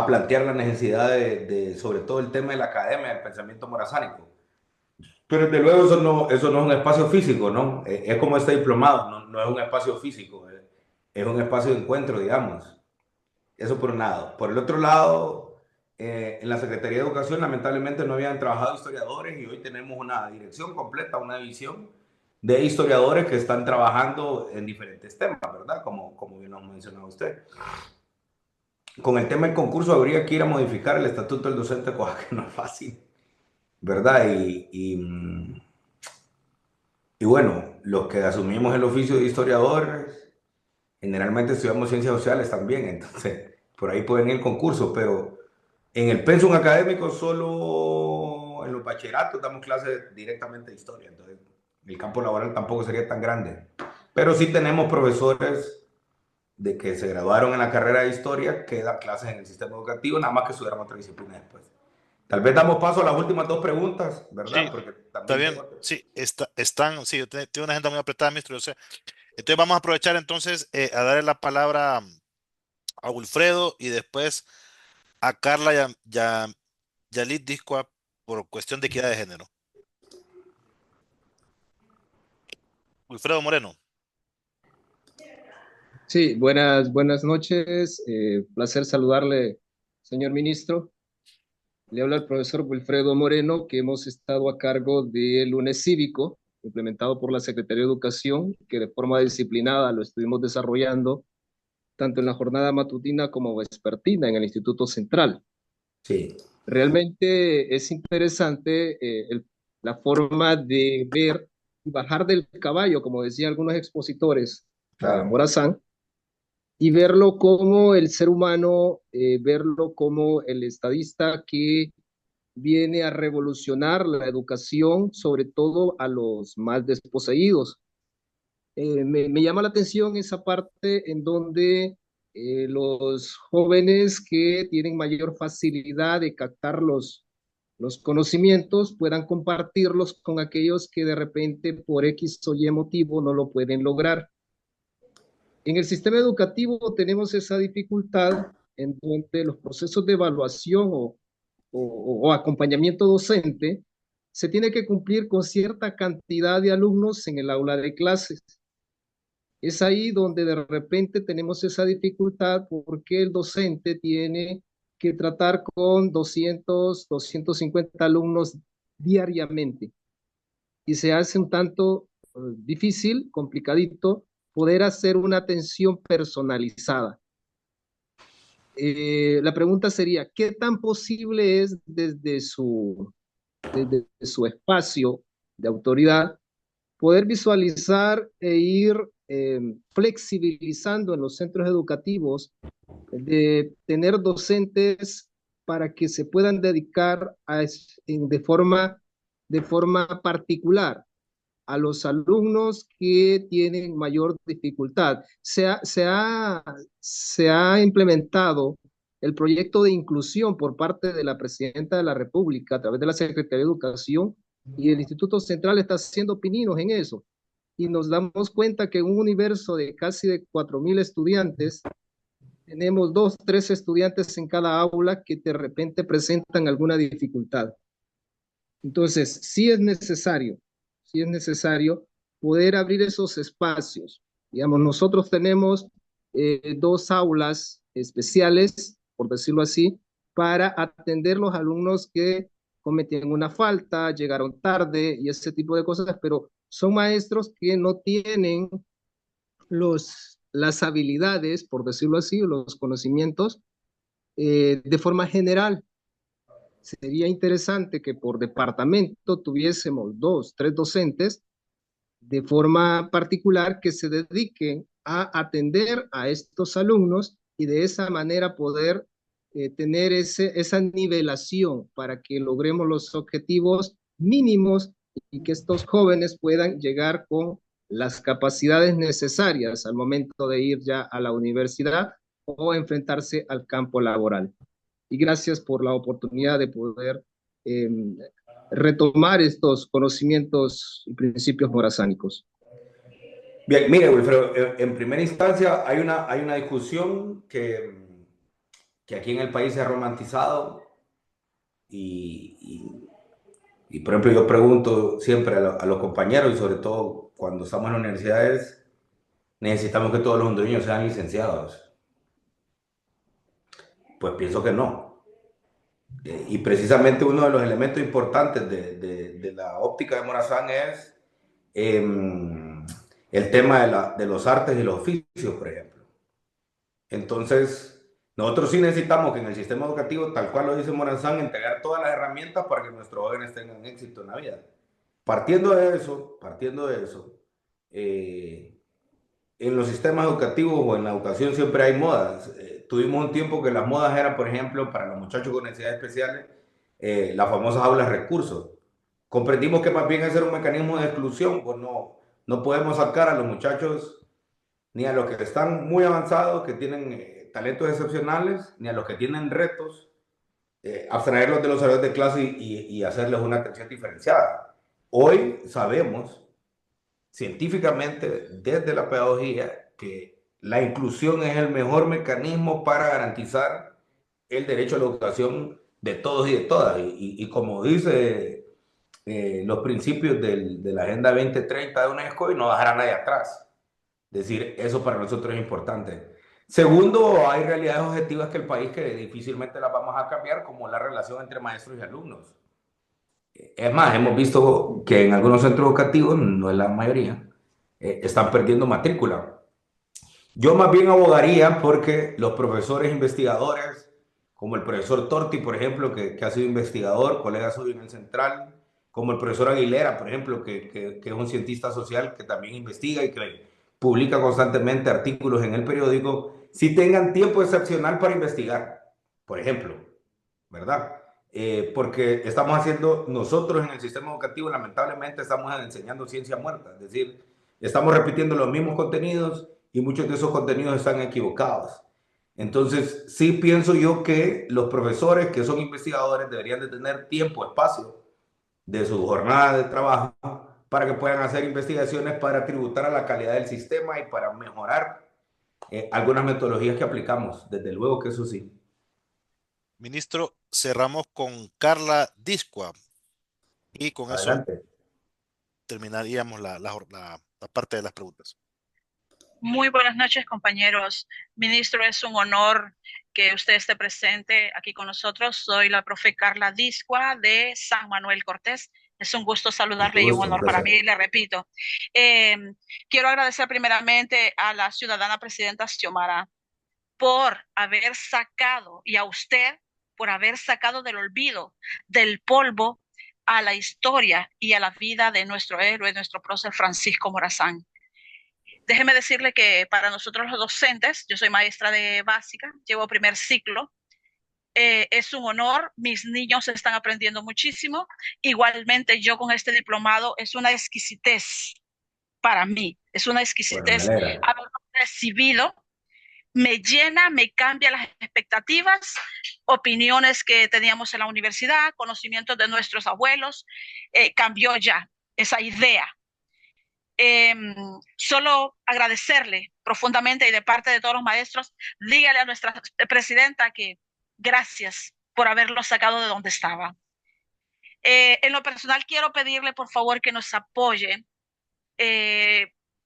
plantear la necesidad sobre todo el tema de la academia, del pensamiento morazánico. Pero desde luego eso no es un espacio físico, ¿no? Es como este diplomado, no es un espacio físico, es un espacio de encuentro, digamos. Eso por un lado. Por el otro lado, en la Secretaría de Educación lamentablemente no habían trabajado historiadores y hoy tenemos una dirección completa, una división de historiadores que están trabajando en diferentes temas, ¿verdad? Como bien nos mencionaba usted. Con el tema del concurso habría que ir a modificar el estatuto del docente, cosa que no es fácil, ¿verdad? Y bueno, los que asumimos el oficio de historiadores, generalmente estudiamos ciencias sociales también, entonces por ahí pueden ir concursos, pero en el pensum académico solo en los bachilleratos damos clases directamente de historia, entonces el campo laboral tampoco sería tan grande. Pero sí tenemos profesores de que se graduaron en la carrera de historia que dan clases en el sistema educativo, nada más que estudiaron otra disciplina después. Tal vez damos paso a las últimas dos preguntas, ¿verdad? Sí, Porque está también bien. tengo... Sí, sí, yo tengo una agenda muy apretada, ministro, yo sé. Entonces vamos a aprovechar entonces a darle la palabra a Wilfredo y después a Carla Yalit Discoa por cuestión de equidad de género. Wilfredo Moreno. Sí, buenas noches. Placer saludarle, señor ministro. Le habla el profesor Wilfredo Moreno, que hemos estado a cargo del lunes cívico, implementado por la Secretaría de Educación, que de forma disciplinada lo estuvimos desarrollando tanto en la jornada matutina como vespertina en el Instituto Central. Sí. Realmente es interesante la forma de ver y bajar del caballo, como decían algunos expositores, Claro. Morazán, y verlo como el ser humano, verlo como el estadista que viene a revolucionar la educación, sobre todo a los más desposeídos. Me llama la atención esa parte en donde los jóvenes que tienen mayor facilidad de captar los conocimientos puedan compartirlos con aquellos que de repente por X o Y motivo no lo pueden lograr. En el sistema educativo tenemos esa dificultad en donde los procesos de evaluación o acompañamiento docente se tiene que cumplir con cierta cantidad de alumnos en el aula de clases. Es ahí donde de repente tenemos esa dificultad porque el docente tiene que tratar con 250 alumnos diariamente y se hace un tanto difícil, complicadito, poder hacer una atención personalizada. La pregunta sería, ¿qué tan posible es desde su espacio de autoridad poder visualizar e ir flexibilizando en los centros educativos de tener docentes para que se puedan dedicar de forma particular a los alumnos que tienen mayor dificultad? Se ha implementado el proyecto de inclusión por parte de la Presidenta de la República a través de la Secretaría de Educación y el Instituto Central está haciendo pininos en eso. Y nos damos cuenta que en un universo de casi de 4.000 estudiantes, tenemos 2, 3 estudiantes en cada aula que de repente presentan alguna dificultad. Entonces, sí es necesario poder abrir esos espacios. Digamos, nosotros tenemos 2 aulas especiales, por decirlo así, para atender los alumnos que cometen una falta, llegaron tarde y ese tipo de cosas, pero son maestros que no tienen las habilidades, por decirlo así, los conocimientos de forma general. sería interesante que por departamento tuviésemos 2, 3 docentes de forma particular que se dediquen a atender a estos alumnos y de esa manera poder tener esa nivelación para que logremos los objetivos mínimos y que estos jóvenes puedan llegar con las capacidades necesarias al momento de ir ya a la universidad o enfrentarse al campo laboral. Y gracias por la oportunidad de poder eh, retomar estos conocimientos y principios morazánicos. Bien, mire, Wilfredo, en primera instancia hay una discusión que aquí en el país se ha romantizado y por ejemplo, yo pregunto siempre a los compañeros y sobre todo cuando estamos en las universidades, necesitamos que todos los hondureños sean licenciados. Pues pienso que no. Y precisamente uno de los elementos importantes de la óptica de Morazán es el tema de los artes y los oficios, por ejemplo. Entonces, nosotros sí necesitamos que en el sistema educativo, tal cual lo dice Morazán, entregar todas las herramientas para que nuestros jóvenes tengan éxito en la vida. Partiendo de eso, en los sistemas educativos o en la educación siempre hay modas. Tuvimos un tiempo que las modas eran, por ejemplo, para los muchachos con necesidades especiales, las famosas aulas recursos. Comprendimos que más bien ese era un mecanismo de exclusión, pues no podemos sacar a los muchachos ni a los que están muy avanzados, que tienen talentos excepcionales, ni a los que tienen retos, abstraerlos de los horarios de clase y hacerles una atención diferenciada. Hoy sabemos científicamente desde la pedagogía que la inclusión es el mejor mecanismo para garantizar el derecho a la educación de todos y de todas. Y como dice los principios de la Agenda 2030 de UNESCO, y no dejar a nadie atrás. Es decir, eso para nosotros es importante. Segundo, hay realidades objetivas que el país que difícilmente las vamos a cambiar, como la relación entre maestros y alumnos. Es más, hemos visto que en algunos centros educativos, no en la mayoría, están perdiendo matrícula. Yo más bien abogaría porque los profesores investigadores, como el profesor Torti, por ejemplo, que ha sido investigador, colega suyo en el Central, como el profesor Aguilera, por ejemplo, que es un cientista social que también investiga y que publica constantemente artículos en el periódico, si tengan tiempo excepcional para investigar, por ejemplo, ¿verdad? Porque estamos haciendo, nosotros en el sistema educativo lamentablemente estamos enseñando ciencia muerta, es decir, estamos repitiendo los mismos contenidos y muchos de esos contenidos están equivocados. Entonces, sí pienso yo que los profesores que son investigadores deberían de tener tiempo, espacio de su jornada de trabajo para que puedan hacer investigaciones para tributar a la calidad del sistema y para mejorar algunas metodologías que aplicamos. Desde luego que eso sí. Ministro, cerramos con Carla Discua y con eso Adelante. terminaríamos la parte de las preguntas. Muy buenas noches, compañeros. Ministro, es un honor que usted esté presente aquí con nosotros. Soy la profe Carla Discua de San Manuel Cortés. Es un gusto saludarle y un honor para mí, le repito. Quiero agradecer primeramente a la ciudadana presidenta Xiomara por haber sacado, y a usted por haber sacado del olvido, del polvo, a la historia y a la vida de nuestro héroe, nuestro prócer Francisco Morazán. Déjeme decirle que para nosotros los docentes, yo soy maestra de básica, llevo primer ciclo, es un honor, mis niños están aprendiendo muchísimo, igualmente yo con este diplomado es una exquisitez para mí, es una exquisitez haberlo recibido, me llena, me cambia las expectativas, opiniones que teníamos en la universidad, conocimientos de nuestros abuelos, cambió ya esa idea. Solo agradecerle profundamente y de parte de todos los maestros, dígale a nuestra presidenta que gracias por haberlo sacado de donde estaba. En lo personal quiero pedirle por favor que nos apoye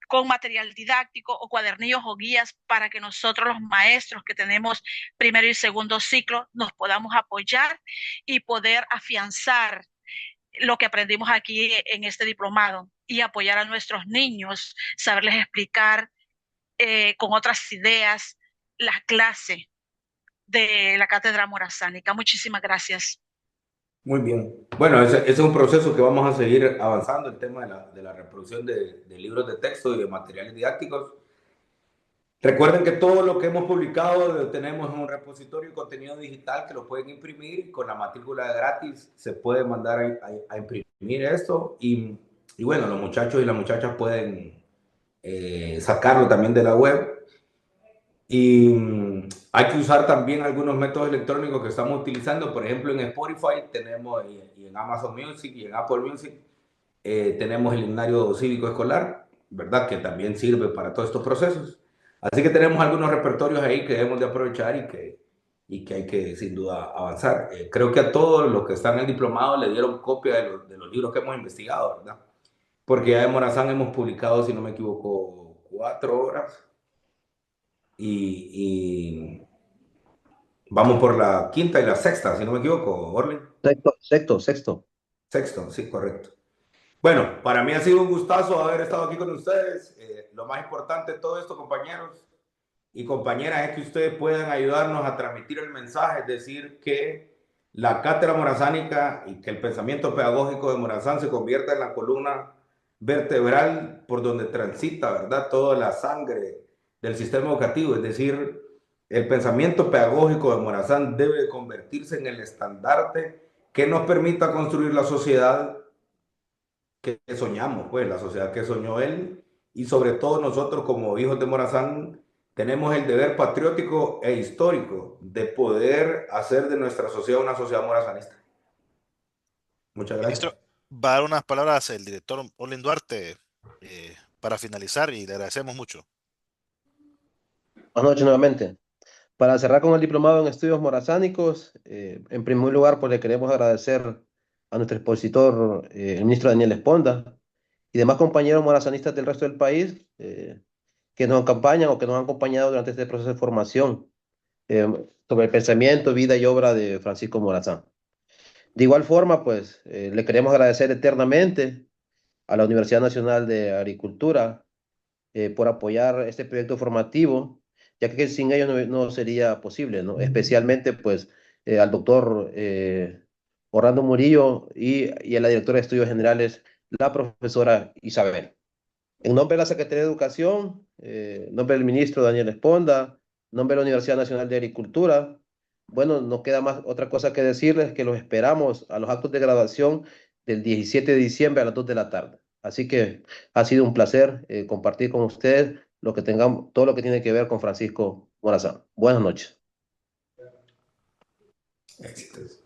con material didáctico o cuadernillos o guías para que nosotros los maestros que tenemos primero y segundo ciclo nos podamos apoyar y poder afianzar lo que aprendimos aquí en este diplomado y apoyar a nuestros niños, saberles explicar con otras ideas la clase de la Cátedra Morazánica. Muchísimas gracias. Muy bien. Bueno, ese es un proceso que vamos a seguir avanzando, el tema de la reproducción de libros de texto y de materiales didácticos. Recuerden que todo lo que hemos publicado lo tenemos en un repositorio de contenido digital que lo pueden imprimir y con la matrícula gratis se puede mandar a imprimir esto y bueno, los muchachos y las muchachas pueden sacarlo también de la web y hay que usar también algunos métodos electrónicos que estamos utilizando, por ejemplo en Spotify tenemos y en Amazon Music y en Apple Music tenemos el himnario cívico escolar, ¿verdad? Que también sirve para todos estos procesos. Así que tenemos algunos repertorios ahí que debemos de aprovechar y que hay que sin duda avanzar. Creo que a todos los que están en el diplomado le dieron copia de los libros que hemos investigado, ¿verdad? Porque ya de Morazán hemos publicado, si no me equivoco, 4 horas y vamos por la quinta y la sexta, si no me equivoco, Orly. Sexto. Sexto, sí, correcto. Bueno, para mí ha sido un gustazo haber estado aquí con ustedes. Lo más importante de todo esto, compañeros y compañeras, es que ustedes puedan ayudarnos a transmitir el mensaje, es decir, que la cátedra morazánica y que el pensamiento pedagógico de Morazán se convierta en la columna vertebral por donde transita, ¿verdad?, toda la sangre del sistema educativo. Es decir, el pensamiento pedagógico de Morazán debe convertirse en el estandarte que nos permita construir la sociedad que soñamos, pues la sociedad que soñó él y sobre todo nosotros como hijos de Morazán tenemos el deber patriótico e histórico de poder hacer de nuestra sociedad una sociedad morazanista. Muchas gracias. Ministro, va a dar unas palabras el director Orlin Duarte para finalizar y le agradecemos mucho. Buenas noches nuevamente. Para cerrar con el diplomado en estudios morazánicos, en primer lugar, pues le queremos agradecer a nuestro expositor, el ministro Daniel Esponda, y demás compañeros morazanistas del resto del país que nos acompañan o que nos han acompañado durante este proceso de formación sobre el pensamiento, vida y obra de Francisco Morazán. De igual forma, pues le queremos agradecer eternamente a la Universidad Nacional de Agricultura por apoyar este proyecto formativo, ya que sin ellos no sería posible, ¿no? Especialmente, pues, al doctor Orlando Murillo y a la directora de Estudios Generales, la profesora Isabel. En nombre de la Secretaría de Educación, en nombre del ministro Daniel Esponda, en nombre de la Universidad Nacional de Agricultura, bueno, no queda más otra cosa que decirles que los esperamos a los actos de graduación del 17 de diciembre a las 2 de la tarde. Así que ha sido un placer compartir con ustedes lo que tengamos, todo lo que tiene que ver con Francisco Morazán. Buenas noches. Éxitos.